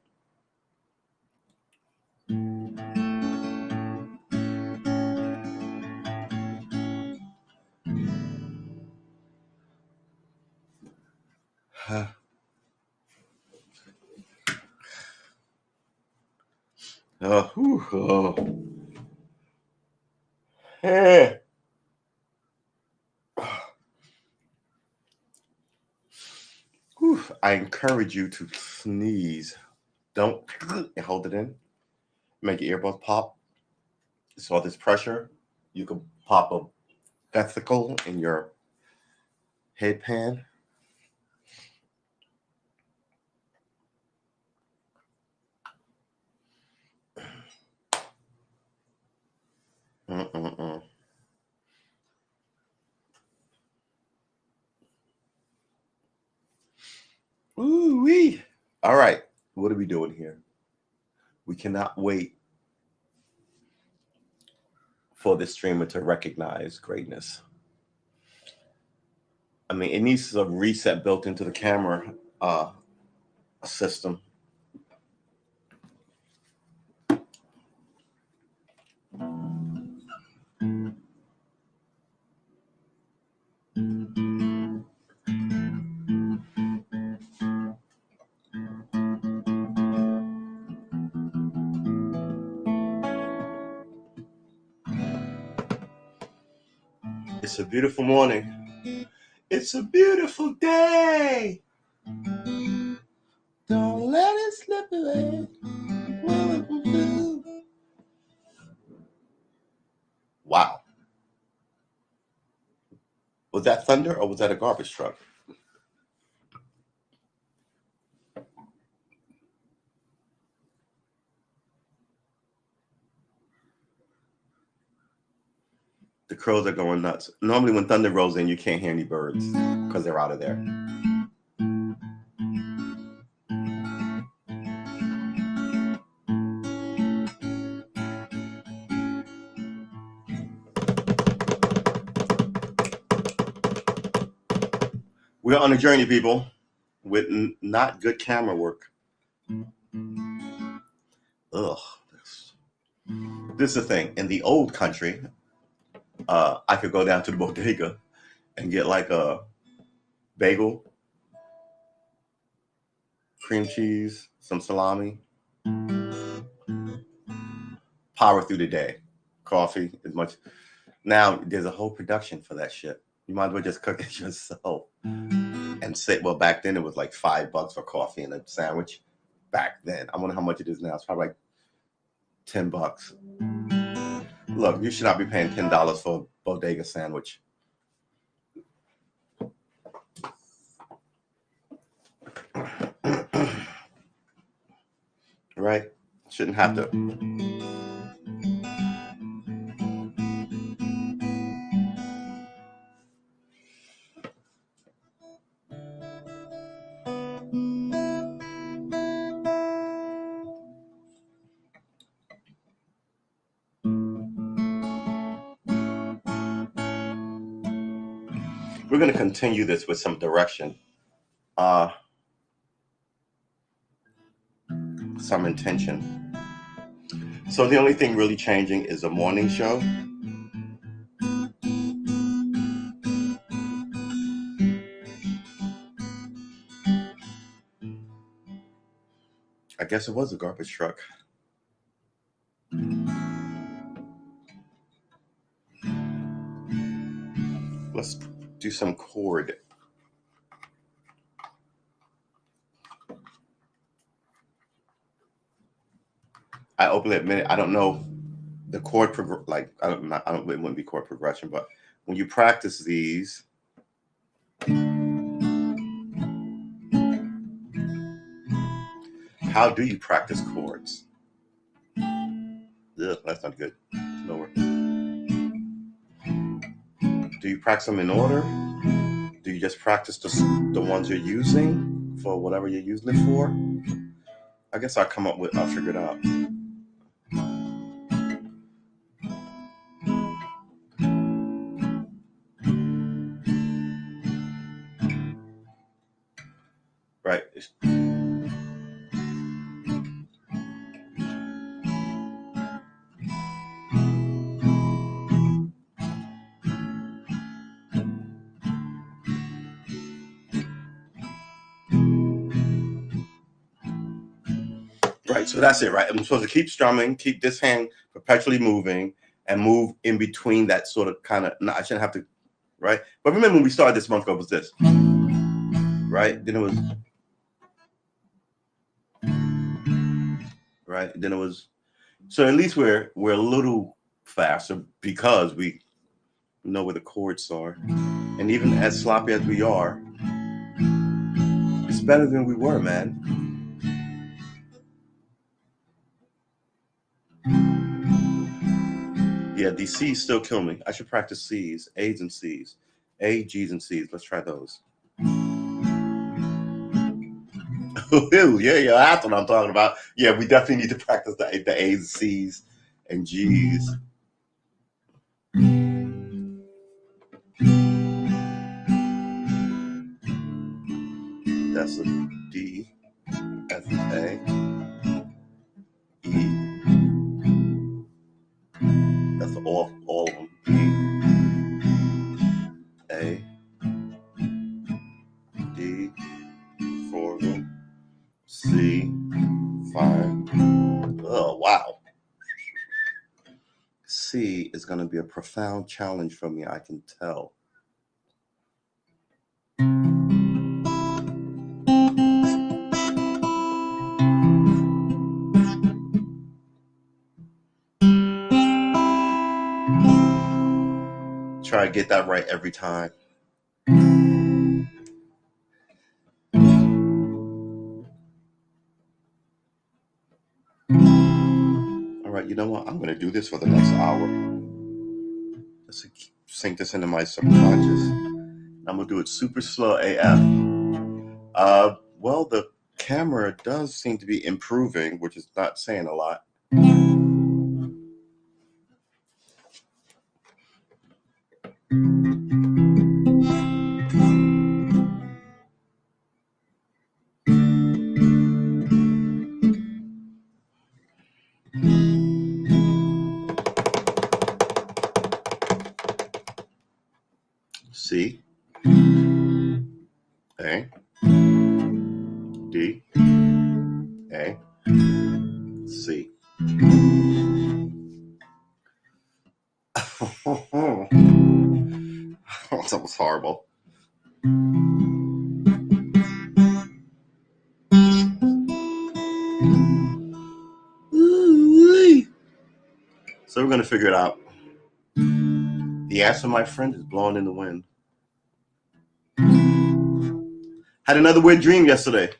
Oh. Hey. Whew. I encourage you to sneeze. Don't hold it in. Make your earbuds pop. So all this pressure, you can pop a vesicle in your headpan. Mm-mm-mm. Ooh-wee. All right. What are we doing here? We cannot wait for the streamer to recognize greatness. I mean, it needs a reset built into the camera system. It's a beautiful morning. It's a beautiful day. Don't let it slip away. Wow. Was that thunder or was that a garbage truck? The crows are going nuts. Normally, when thunder rolls in, you can't hear any birds because they're out of there. We're on a journey, people, with not good camera work. Ugh. This is the thing. In the old country, I could go down to the bodega and get like a bagel, cream cheese, some salami, power through the day. Coffee as much. Now there's a whole production for that shit. You might as well just cook it yourself and say, well, back then it was like $5 for coffee and a sandwich. Back then, I wonder how much it is now. It's probably like $10. Look, you should not be paying $10 for a bodega sandwich. Right? Shouldn't have to. We're going to continue this with some direction, some intention. So the only thing really changing is a morning show. I guess it was a garbage truck. Let's do some chord. I openly admit I don't know the chord like I don't it wouldn't be chord progression, but when you practice these, how do you practice chords? Ugh, that's not good. Lower. Do you practice them in order? Do you just practice the ones you're using for whatever you're using it for? I guess I'll figure it out. Right. Right. So that's it, right? I'm supposed to keep strumming, keep this hand perpetually moving, and move in between that sort of kind of. No, I shouldn't have to, right? But remember when we started this month ago, it was this, right? Then it was, right? Then it was. So at least we're a little faster because we know where the chords are, and even as sloppy as we are, it's better than we were, man. Yeah, these C's still kill me. I should practice C's, A's and C's, A, G's and C's. Let's try those. Yeah, that's what I'm talking about. Yeah, we definitely need to practice the A's, C's, and G's. That's a D, F, A, E. That's all of them. E, A, D, four of them. C, five. Oh wow. C is going to be a profound challenge for me. I can tell. Try to get that right every time. All right, you know what? I'm going to do this for the next hour. Let's sink this into my subconscious. I'm going to do it super slow AF. Well, the camera does seem to be improving, which is not saying a lot. C, A, D, A, C. That was horrible. So we're going to figure it out. The answer, my friend, is blowing in the wind. Had another weird dream yesterday.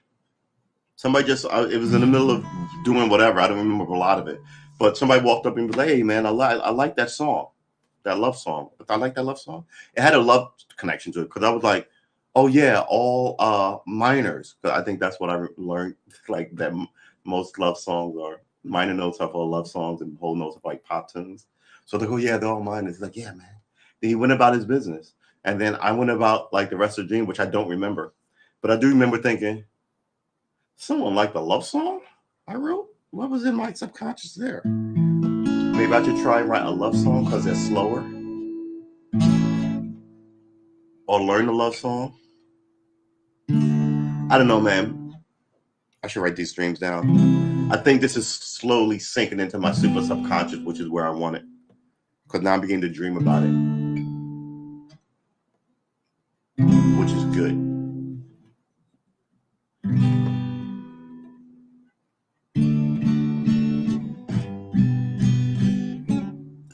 Somebody just, it was in the middle of doing whatever. I don't remember a lot of it. But somebody walked up and was like, hey, man, I like that song, that love song. I like that love song. It had a love connection to it because I was like, oh, yeah, all minors. Because I think that's what I learned, like that most love songs are. Minor notes are for love songs and whole notes are like pop tunes. So they go, yeah, they're all minors. He's like, yeah, man. Then he went about his business. And then I went about like the rest of the dream, which I don't remember. But I do remember thinking, someone liked the love song I wrote? What was in my subconscious there? Maybe I should try and write a love song because they're slower. Or learn the love song. I don't know, man. I should write these dreams down. I think this is slowly sinking into my super subconscious, which is where I want it. Because now I'm beginning to dream about it. Which is good.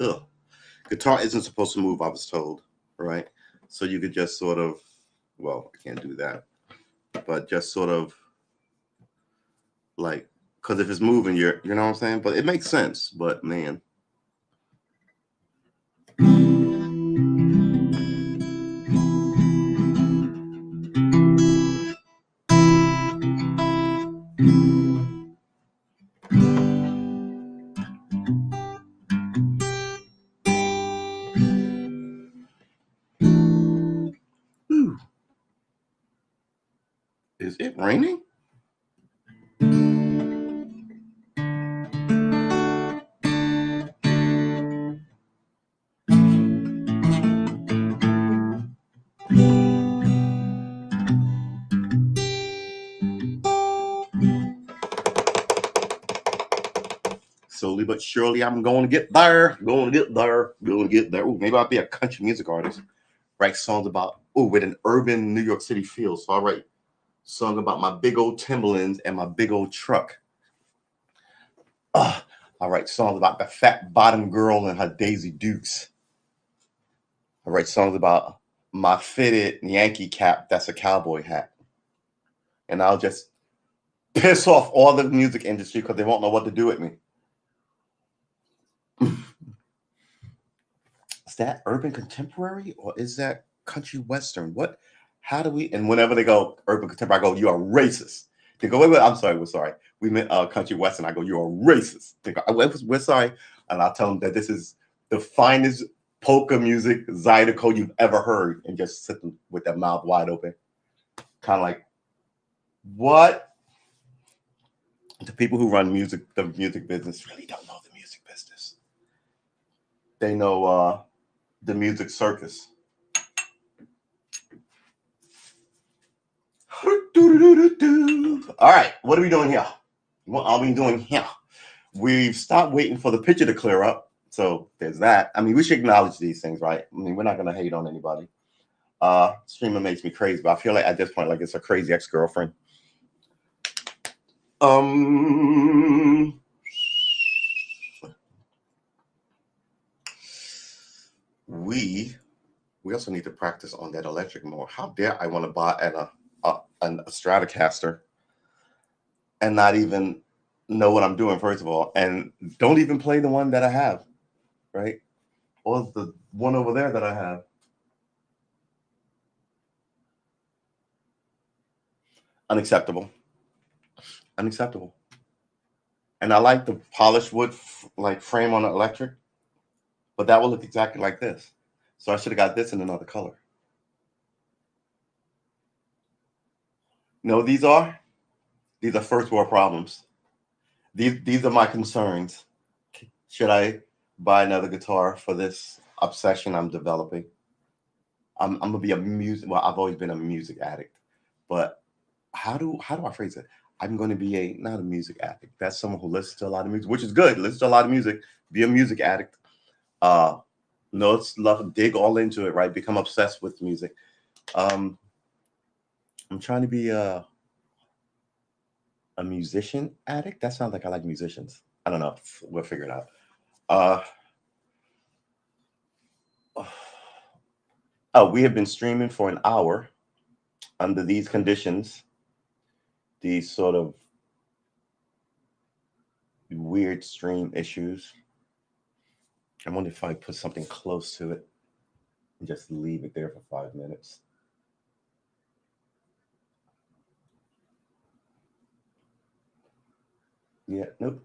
Ugh. Guitar isn't supposed to move, I was told, right? So you could just sort of, well, I can't do that, but just sort of like, because if it's moving, you know what I'm saying? But it makes sense, but man. Is it raining? Slowly but surely, I'm going to get there. Going to get there. Going to get there. Ooh, maybe I'll be a country music artist. Write songs about, with an urban New York City feel. So I write songs about my big old Timberlands and my big old truck. I write songs about the fat bottom girl and her Daisy Dukes. I write songs about my fitted Yankee cap that's a cowboy hat. And I'll just piss off all the music industry because they won't know what to do with me. Is that urban contemporary or is that country western? What? How do we? And whenever they go urban contemporary, I go, "You are racist." They go, "Wait, I'm sorry, we're sorry. We meant country western." I go, "You are racist." They go, "We're sorry," and I'll tell them that this is the finest polka music zydeco you've ever heard, and just sit them with their mouth wide open, kind of like, "What?" The people who run the music business, really don't know the music business. They know the music circus. All right, what are we doing here? What are we doing here? We've stopped waiting for the picture to clear up. So there's that. I mean, we should acknowledge these things, right? I mean, we're not going to hate on anybody. Streaming makes me crazy, but I feel like at this point, like it's a crazy ex-girlfriend. We also need to practice on that electric more. How dare I want to buy a Stratocaster and not even know what I'm doing, first of all, and don't even play the one that I have, right? Or the one over there that I have. Unacceptable. Unacceptable. And I like the polished wood like frame on the electric, but that will look exactly like this. So I should have got this in another color. No, these are first world problems. These are my concerns. Should I buy another guitar for this obsession I'm developing? I'm gonna be a music. Well, I've always been a music addict, but how do I phrase it? I'm going to be not a music addict. That's someone who listens to a lot of music, which is good. Listen to a lot of music. Be a music addict. No, it's love. Dig all into it, right? Become obsessed with music. I'm trying to be a musician addict. That sounds like I like musicians. I don't know. We'll figure it out. We have been streaming for an hour under these conditions, these sort of weird stream issues. I wonder if I put something close to it and just leave it there for 5 minutes. Yeah, nope.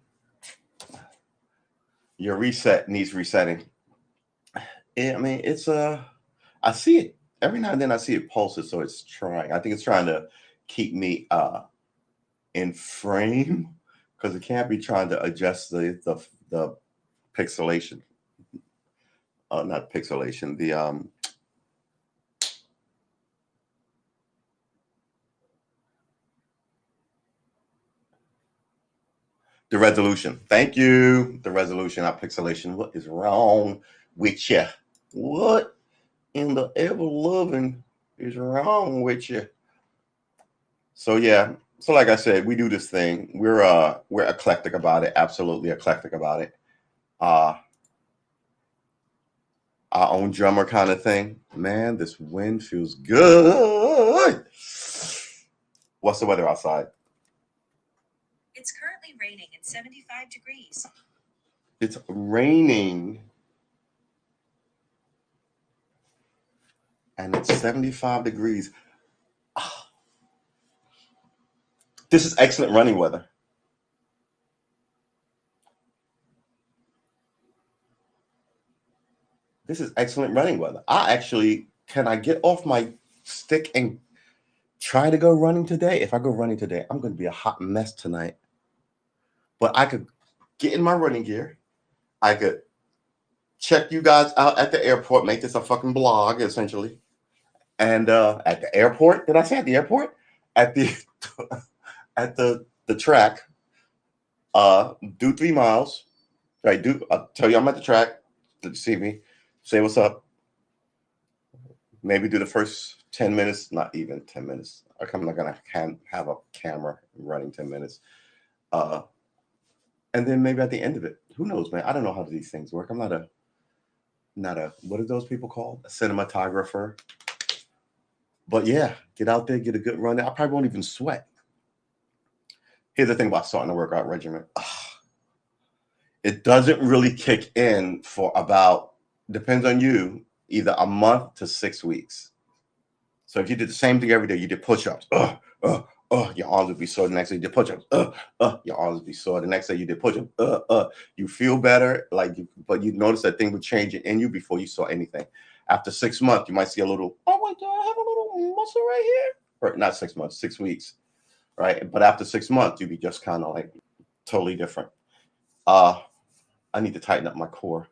Your reset needs resetting. Yeah, I mean, I see it every now and then. I see it pulses, so it's trying. I think it's trying to keep me in frame because it can't be trying to adjust the pixelation. Not pixelation. The resolution. Thank you. The resolution, not pixelation. What is wrong with you? What in the ever loving is wrong with you? So yeah. So like I said, we do this thing. We're eclectic about it. Absolutely eclectic about it. Our own drummer kind of thing. Man, this wind feels good. What's the weather outside? It's currently raining at 75 degrees. It's raining. And it's 75 degrees. This is excellent running weather. This is excellent running weather. Can I get off my stick and try to go running today. If I go running today, I'm going to be a hot mess tonight. But I could get in my running gear. I could check you guys out at the airport, make this a fucking blog essentially. And at the airport, did I say at the airport? At the at the track, do 3 miles. Right, I'll tell you I'm at the track. See me, say what's up. Maybe do the first 10 minutes, not even 10 minutes. I'm not gonna have a camera running 10 minutes. Uh, and then maybe at the end of it, who knows, man? I don't know how these things work. I'm not a what are those people called? A cinematographer. But yeah, get out there, get a good run. I probably won't even sweat. Here's the thing about starting a workout regimen. It doesn't really kick in for about, depends on you, either a month to 6 weeks. So if you did the same thing every day, you did push-ups. Your arms would be sore. The next day you did push-ups. Your arms would be sore. The next day you did push-ups. You feel better, but you notice that thing would change in you before you saw anything. After 6 months, you might see a little, oh wait, do I have a little muscle right here? Or not 6 months, 6 weeks, right? But after 6 months, you'd be just kind of like totally different. I need to tighten up my core.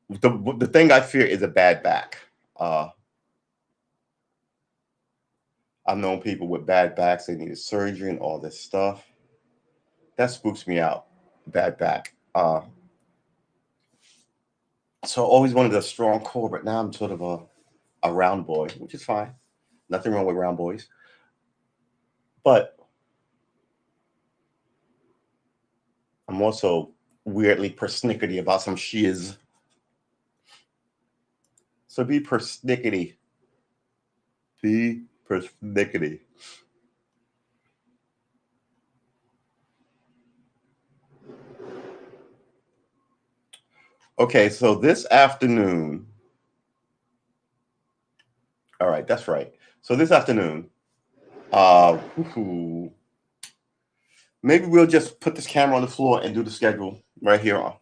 The thing I fear is a bad back. I've known people with bad backs, they needed surgery and all this stuff. That spooks me out, bad back. So I always wanted a strong core, but now I'm sort of a round boy, which is fine. Nothing wrong with round boys. But I'm also weirdly persnickety about some shiz. So be persnickety. Be persnickety. Okay, so this afternoon, all right, that's right. So this afternoon, maybe we'll just put this camera on the floor and do the schedule right here on.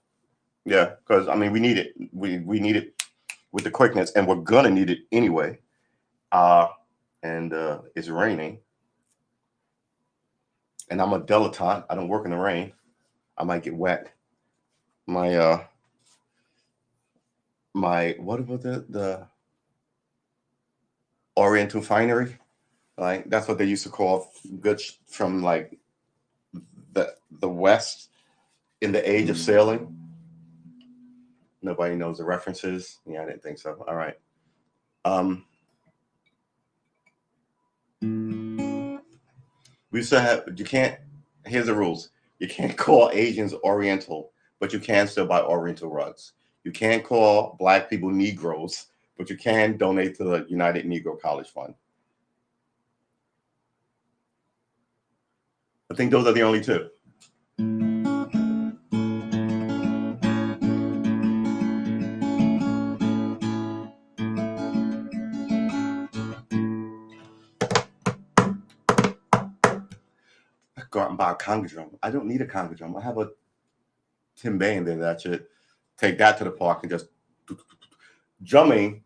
Yeah, because I mean we need it. We need it with the quickness, and we're gonna need it anyway. And it's raining, and I'm a dilettante. I don't work in the rain. I might get wet. My what about the Oriental finery? Like that's what they used to call goods from like the the West in the age of sailing. Nobody knows the references. Yeah, I didn't think so. All right. We still have you can't. Here's the rules. You can't call Asians Oriental, but you can still buy Oriental rugs. You can't call Black people Negroes, but you can donate to the United Negro College Fund. I think those are the only two. Go out and buy a conga drum. I don't need a conga drum. I have a timbale there that I should take that to the park and just drumming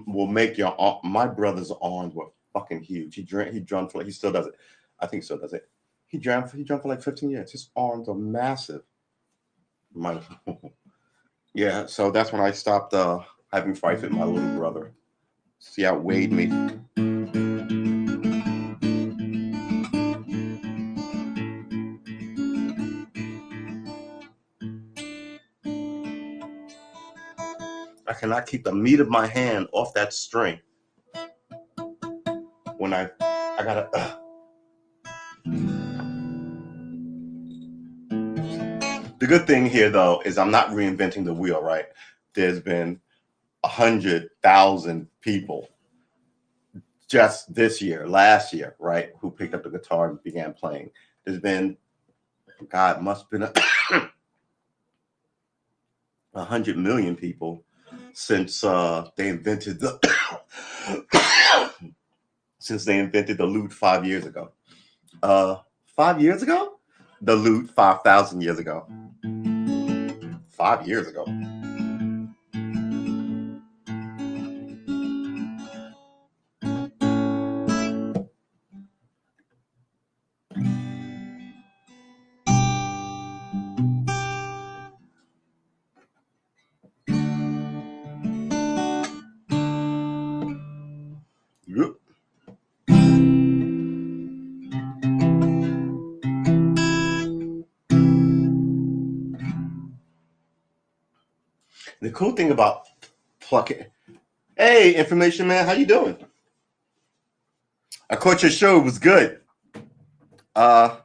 will make your my brother's arms were fucking huge. He drummed for he still does it. I think he still does it. He drummed for like 15 years. His arms are massive. My yeah, so that's when I stopped having fights with my little brother. He outweighed me. I cannot keep the meat of my hand off that string. When I gotta. The good thing here though is I'm not reinventing the wheel. Right? There's been 100,000 people just this year, last year, right, who picked up the guitar and began playing. There's been, God, must have been 100 million people since they invented the since they invented the lute 5 years ago. 5 years ago? The lute 5,000 years ago. 5 years ago. The cool thing about plucking, hey, information man, how you doing? I caught your show. It was good. Uh,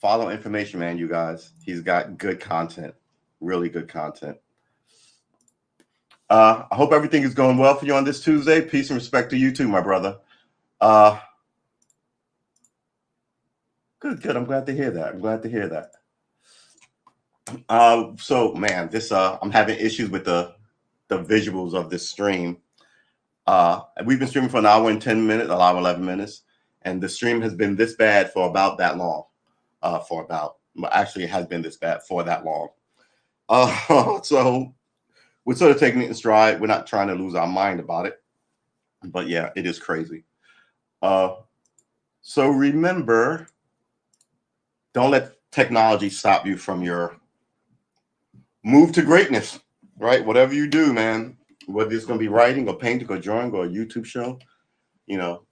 follow information man, you guys. He's got good content, really good content. I hope everything is going well for you on this Tuesday. Peace and respect to you too, my brother. Uh, good. I'm glad to hear that. I'm glad to hear that. So man, this I'm having issues with the visuals of this stream. We've been streaming for an hour and 10 minutes, an hour and 11 minutes, and the stream has been this bad for about that long. Actually, it has been this bad for that long. So we're sort of taking it in stride. We're not trying to lose our mind about it, but yeah, it is crazy. So remember, don't let technology stop you from your move to greatness, right? Whatever you do, man, whether it's going to be writing or painting or drawing or a YouTube show, you know,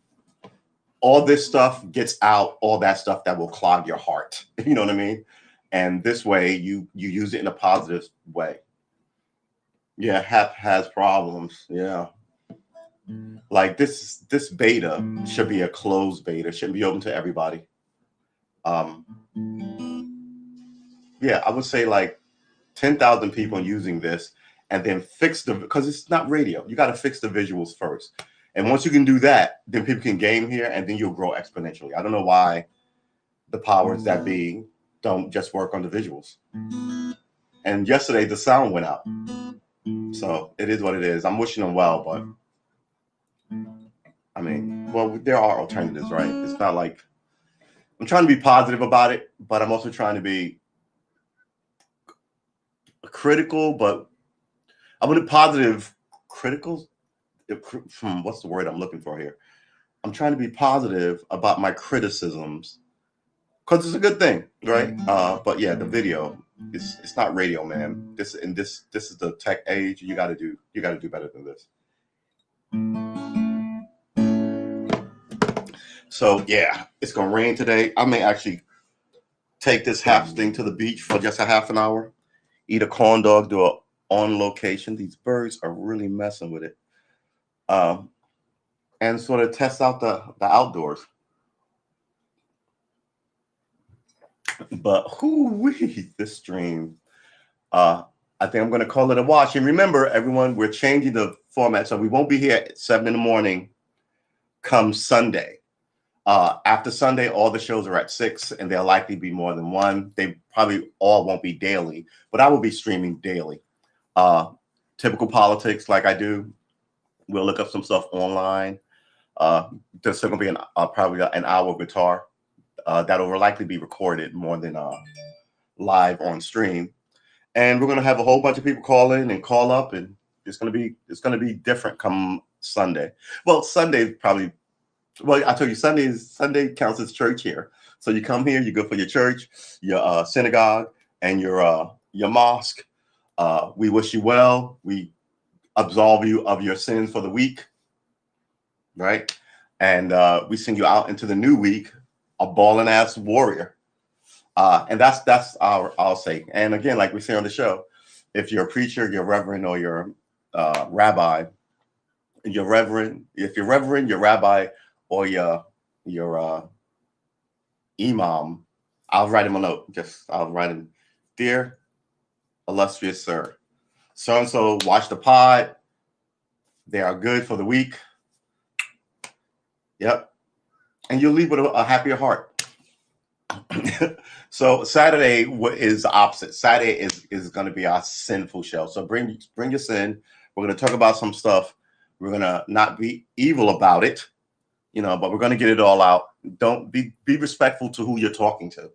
all this stuff gets out, all that stuff that will clog your heart. You know what I mean? And this way you use it in a positive way. Yeah, Hap has problems. Yeah. Like this beta should be a closed beta, shouldn't be open to everybody. Yeah, I would say like 10,000 people using this, and then fix because it's not radio. You got to fix the visuals first. And once you can do that, then people can game here, and then you'll grow exponentially. I don't know why the powers that be don't just work on the visuals. And yesterday the sound went out. So it is what it is. I'm wishing them well, but I mean, well, there are alternatives, right? It's not like I'm trying to be positive about it, but I'm also trying to be critical, but I'm going to positive critical. What's the word I'm looking for here? I'm trying to be positive about my criticisms because it's a good thing, right? But yeah, the video it's not radio, man. This is the tech age. You got to do better than this. So yeah, it's gonna rain today. I may actually take this half thing to the beach for just a half an hour, eat a corn dog, do a on location. These birds are really messing with it, and sort of test out the outdoors. But this stream. I think I'm going to call it a wash. And remember, everyone, we're changing the format, so we won't be here at 7 in the morning come Sunday. After Sunday, all the shows are at 6, and there'll likely be more than one. They probably all won't be daily, but I will be streaming daily. Typical politics, like I do. We'll look up some stuff online. There's still going to be probably an hour of guitar that'll likely be recorded more than live on stream. And we're going to have a whole bunch of people call in and call up, and it's going to be different come Sunday. Well, Sunday probably. Well, I told you Sunday counts as church here. So you come here, you go for your church, your synagogue, and your mosque. We wish you well. We absolve you of your sins for the week, right? And we send you out into the new week, a balling ass warrior. And that's our say. And again, like we say on the show, if you're a preacher, your reverend, or your rabbi, if you're reverend, your rabbi, or your imam, I'll write him a note. I'll write him, dear illustrious sir, so and so watch the pod. They are good for the week. Yep, and you'll leave with a happier heart. So Saturday is the opposite. Saturday is going to be our sinful show. So bring your sin. We're going to talk about some stuff. We're going to not be evil about it, but we're going to get it all out. Don't be respectful to who you're talking to,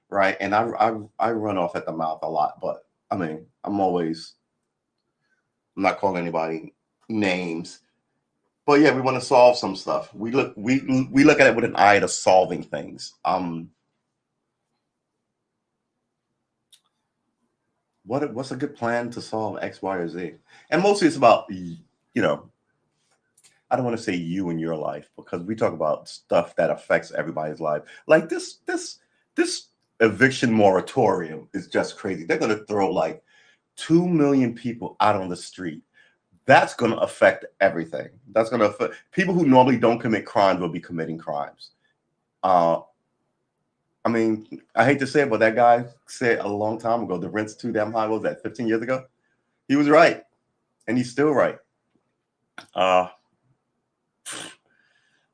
right? And I run off at the mouth a lot, but I mean, I'm not calling anybody names. But yeah, we want to solve some stuff. We look at it with an eye to solving things. What's a good plan to solve X, Y, or Z? And mostly it's about, I don't want to say you and your life, because we talk about stuff that affects everybody's life. Like this eviction moratorium is just crazy. They're going to throw like 2 million people out on the street. That's going to affect everything. That's going to affect people who normally don't commit crimes will be committing crimes. Uh, I mean, I hate to say it, but that guy said a long time ago, the rent's too damn high. What was that, 15 years ago? He was right, and he's still right. Uh,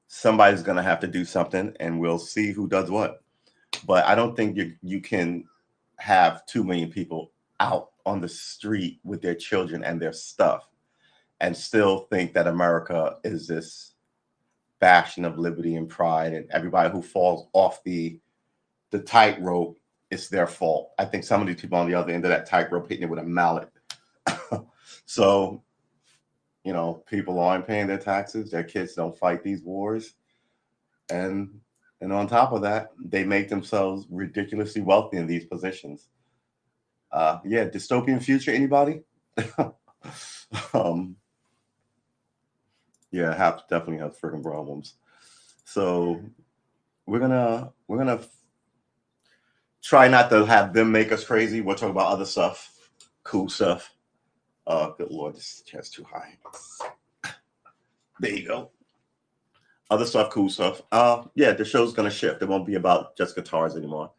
Somebody's going to have to do something, and we'll see who does what. But I don't think you can have 2 million people out on the street with their children and their stuff and still think that America is this bastion of liberty and pride, and everybody who falls off the tightrope, it's their fault. I think some of these people on the other end of that tightrope hitting it with a mallet. So, people aren't paying their taxes. Their kids don't fight these wars, and on top of that, they make themselves ridiculously wealthy in these positions. Yeah, dystopian future. Anybody? um, yeah, definitely have freaking problems. So we're gonna try not to have them make us crazy. We'll talk about other stuff, cool stuff. Good Lord, this chair's too high. There you go. Other stuff, cool stuff. Yeah, the show's gonna shift. It won't be about just guitars anymore.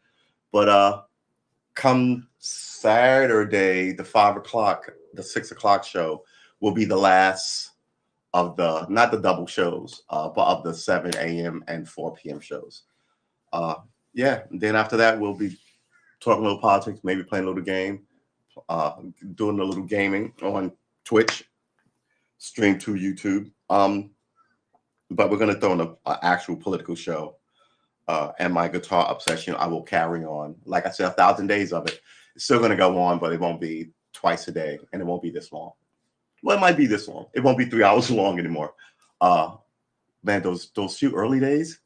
But come Saturday, the 5 o'clock, the 6 o'clock show will be the last of not the double shows, but of the 7 a.m. and 4 p.m. shows. Yeah, then after that, we'll be talking a little politics, maybe playing a little game, doing a little gaming on Twitch, stream to YouTube. But we're going to throw in an actual political show. And my guitar obsession, I will carry on. Like I said, 1,000 days of it. It's still going to go on, but it won't be twice a day, and it won't be this long. Well, it might be this long. It won't be 3 hours long anymore. Man, those few early days,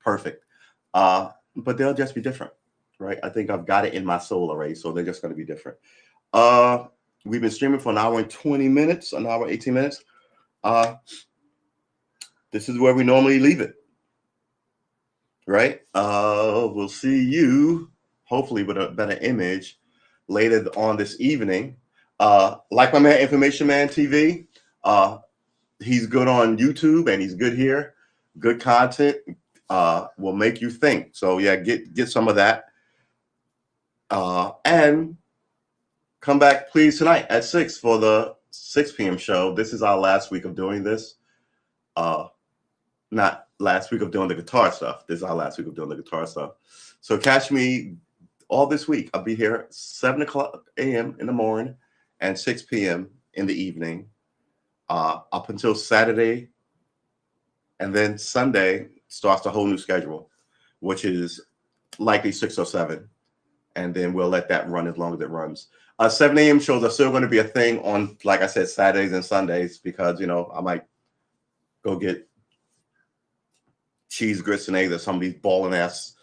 perfect. But they'll just be different, right? I think I've got it in my soul already, so they're just going to be different. We've been streaming for an hour and 20 minutes, an hour, 18 minutes. This is where we normally leave it, right? We'll see you, hopefully with a better image, later on this evening. Like my man, Information Man TV, he's good on YouTube and he's good here. Good content will make you think. So yeah, get some of that. And come back, please, tonight at 6 for the 6 p.m. show. This is our last week of doing this. Not last week of doing the guitar stuff. This is our last week of doing the guitar stuff. So catch me all this week. I'll be here 7 o'clock a.m. in the morning and 6 p.m. in the evening, up until Saturday. And then Sunday starts a whole new schedule, which is likely 6 or 7. And then we'll let that run as long as it runs. 7 a.m. shows are still going to be a thing on, like I said, Saturdays and Sundays, because, I might go get cheese, grits, and eggs at some of these balling ass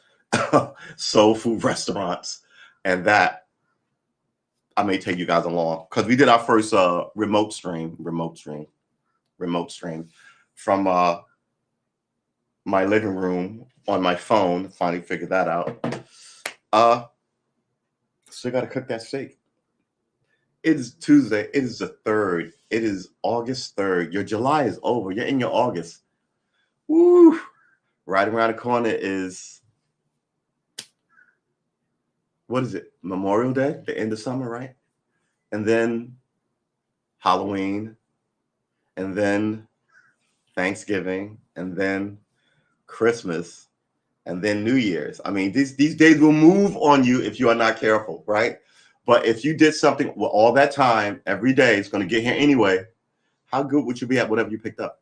soul food restaurants. And that I may take you guys along, because we did our first remote stream from my living room on my phone. Finally figured that out. Still got to cook that steak. It is Tuesday. It is the 3rd. It is August 3rd. Your July is over. You're in your August. Woo! Right around the corner is, what is it? Memorial Day, the end of summer, right? And then Halloween, and then Thanksgiving, and then Christmas, and then New Year's. I mean, these days will move on you if you are not careful, right? But if you did something with all that time, every day, it's going to get here anyway. How good would you be at whatever you picked up?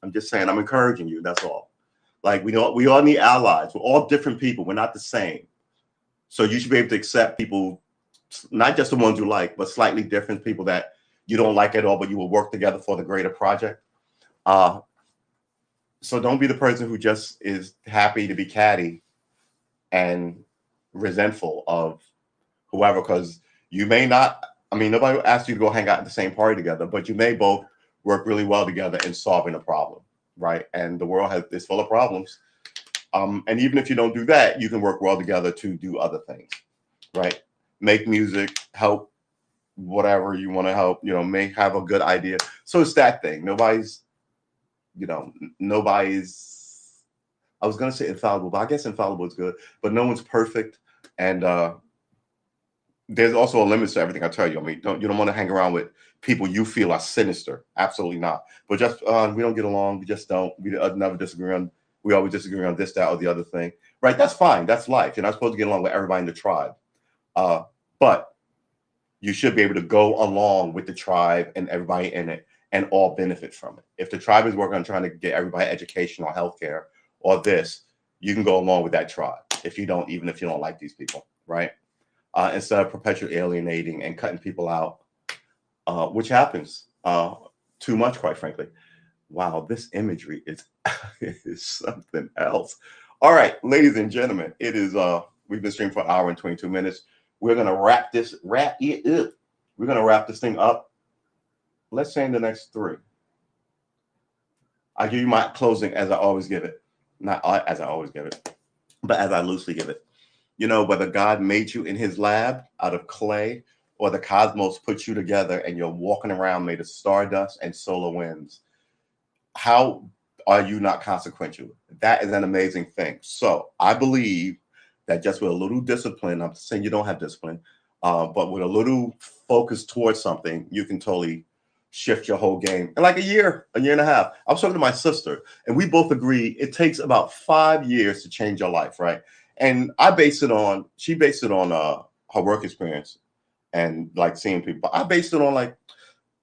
I'm just saying, I'm encouraging you. That's all. Like, we all need allies. We're all different people. We're not the same. So you should be able to accept people, not just the ones you like, but slightly different people that you don't like at all, but you will work together for the greater project. So don't be the person who just is happy to be catty and resentful of whoever, because you may not, nobody asked you to go hang out at the same party together, but you may both work really well together in solving a problem, right? And the world is full of problems. And even if you don't do that, you can work well together to do other things, right? Make music, help whatever you want to help, may have a good idea. So it's that thing. Nobody's, I was going to say infallible, but I guess infallible is good, but no one's perfect. And there's also a limit to everything I tell you. I mean, you don't want to hang around with people you feel are sinister. Absolutely not. But just we don't get along. We just don't. We never disagree on. We always disagree on this, that, or the other thing. Right? That's fine. That's life. You're not supposed to get along with everybody in the tribe. But you should be able to go along with the tribe and everybody in it and all benefit from it. If the tribe is working on trying to get everybody education or healthcare or this, you can go along with that tribe. Even if you don't like these people, right? Instead of perpetually alienating and cutting people out, which happens too much, quite frankly. Wow, this imagery is, is something else. All right, ladies and gentlemen, it is we've been streaming for an hour and 22 minutes. We're gonna wrap it up. We're gonna wrap this thing up. Let's say in the next 3. I give you my closing as I always give it. Not as I always give it, but as I loosely give it. Whether God made you in his lab out of clay or the cosmos put you together and you're walking around made of stardust and solar winds, how are you not consequential? That is an amazing thing. So I believe that just with a little discipline, I'm saying you don't have discipline, but with a little focus towards something, you can totally shift your whole game in like a year and a half. I was talking to my sister and we both agree it takes about 5 years to change your life, right? And she based it on her work experience and like seeing people. I based it on like,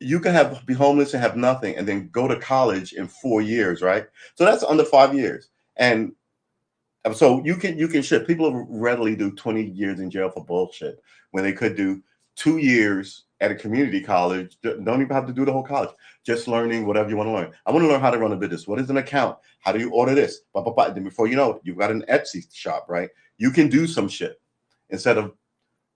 you can be homeless and have nothing and then go to college in 4 years, right? So that's under 5 years. And so you can shift. People readily do 20 years in jail for bullshit when they could do 2 years at a community college. Don't even have to do the whole college. Just learning whatever you want to learn. I want to learn how to run a business. What is an account? How do you order this? Blah, blah, blah. Then before you know it, you've got an Etsy shop, right? You can do some shit instead of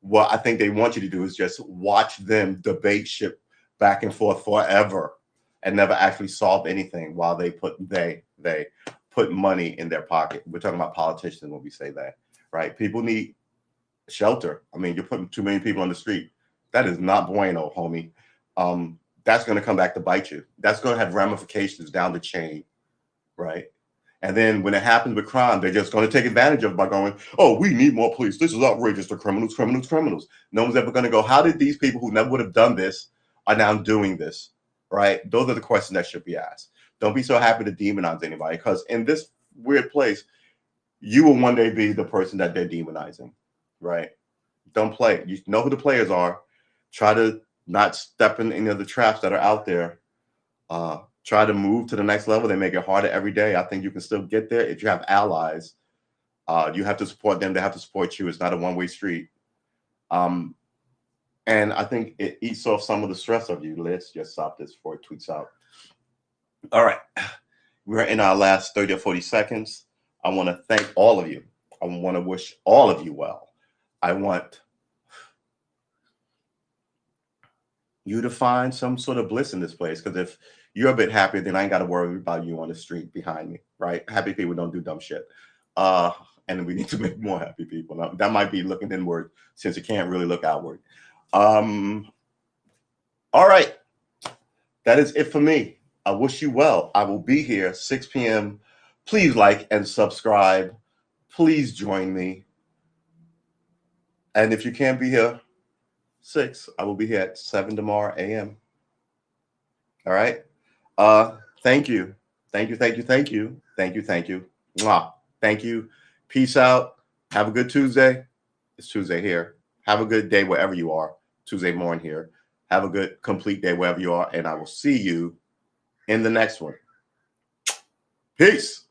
what I think they want you to do is just watch them debate shit back and forth forever and never actually solve anything while they put money in their pocket. We're talking about politicians when we say that, right? People need shelter. I mean, you're putting too many people on the street. That is not bueno, homie. That's going to come back to bite you. That's going to have ramifications down the chain, right? And then when it happens with crime, they're just going to take advantage of it by going, oh, we need more police. This is outrageous. The criminals. No one's ever going to go, how did these people who never would have done this are now doing this, right? Those are the questions that should be asked. Don't be so happy to demonize anybody because in this weird place, you will one day be the person that they're demonizing, right? Don't play. You know who the players are. Try to not step in any of the traps that are out there. Try to move to the next level. They make it harder every day. I think you can still get there if you have allies. You have to support them. They have to support you. It's not a one-way street. And I think it eats off some of the stress of you. Let's just stop this before it tweets out. All right. We're in our last 30 or 40 seconds. I want to thank all of you. I want to wish all of you well. I want you to find some sort of bliss in this place because if you're a bit happy, then I ain't got to worry about you on the street behind me, right? Happy people don't do dumb shit. And we need to make more happy people. Now, that might be looking inward since you can't really look outward. All right. That is it for me. I wish you well. I will be here 6 p.m. Please like and subscribe. Please join me. And if you can't be here 6, I will be here at 7 tomorrow a.m. All right. Thank you. Thank you. Mwah. Thank you. Peace out. Have a good Tuesday. It's Tuesday here. Have a good day wherever you are. Tru'sday Morn here. Have a good complete day wherever you are. And I will see you in the next one. Peace.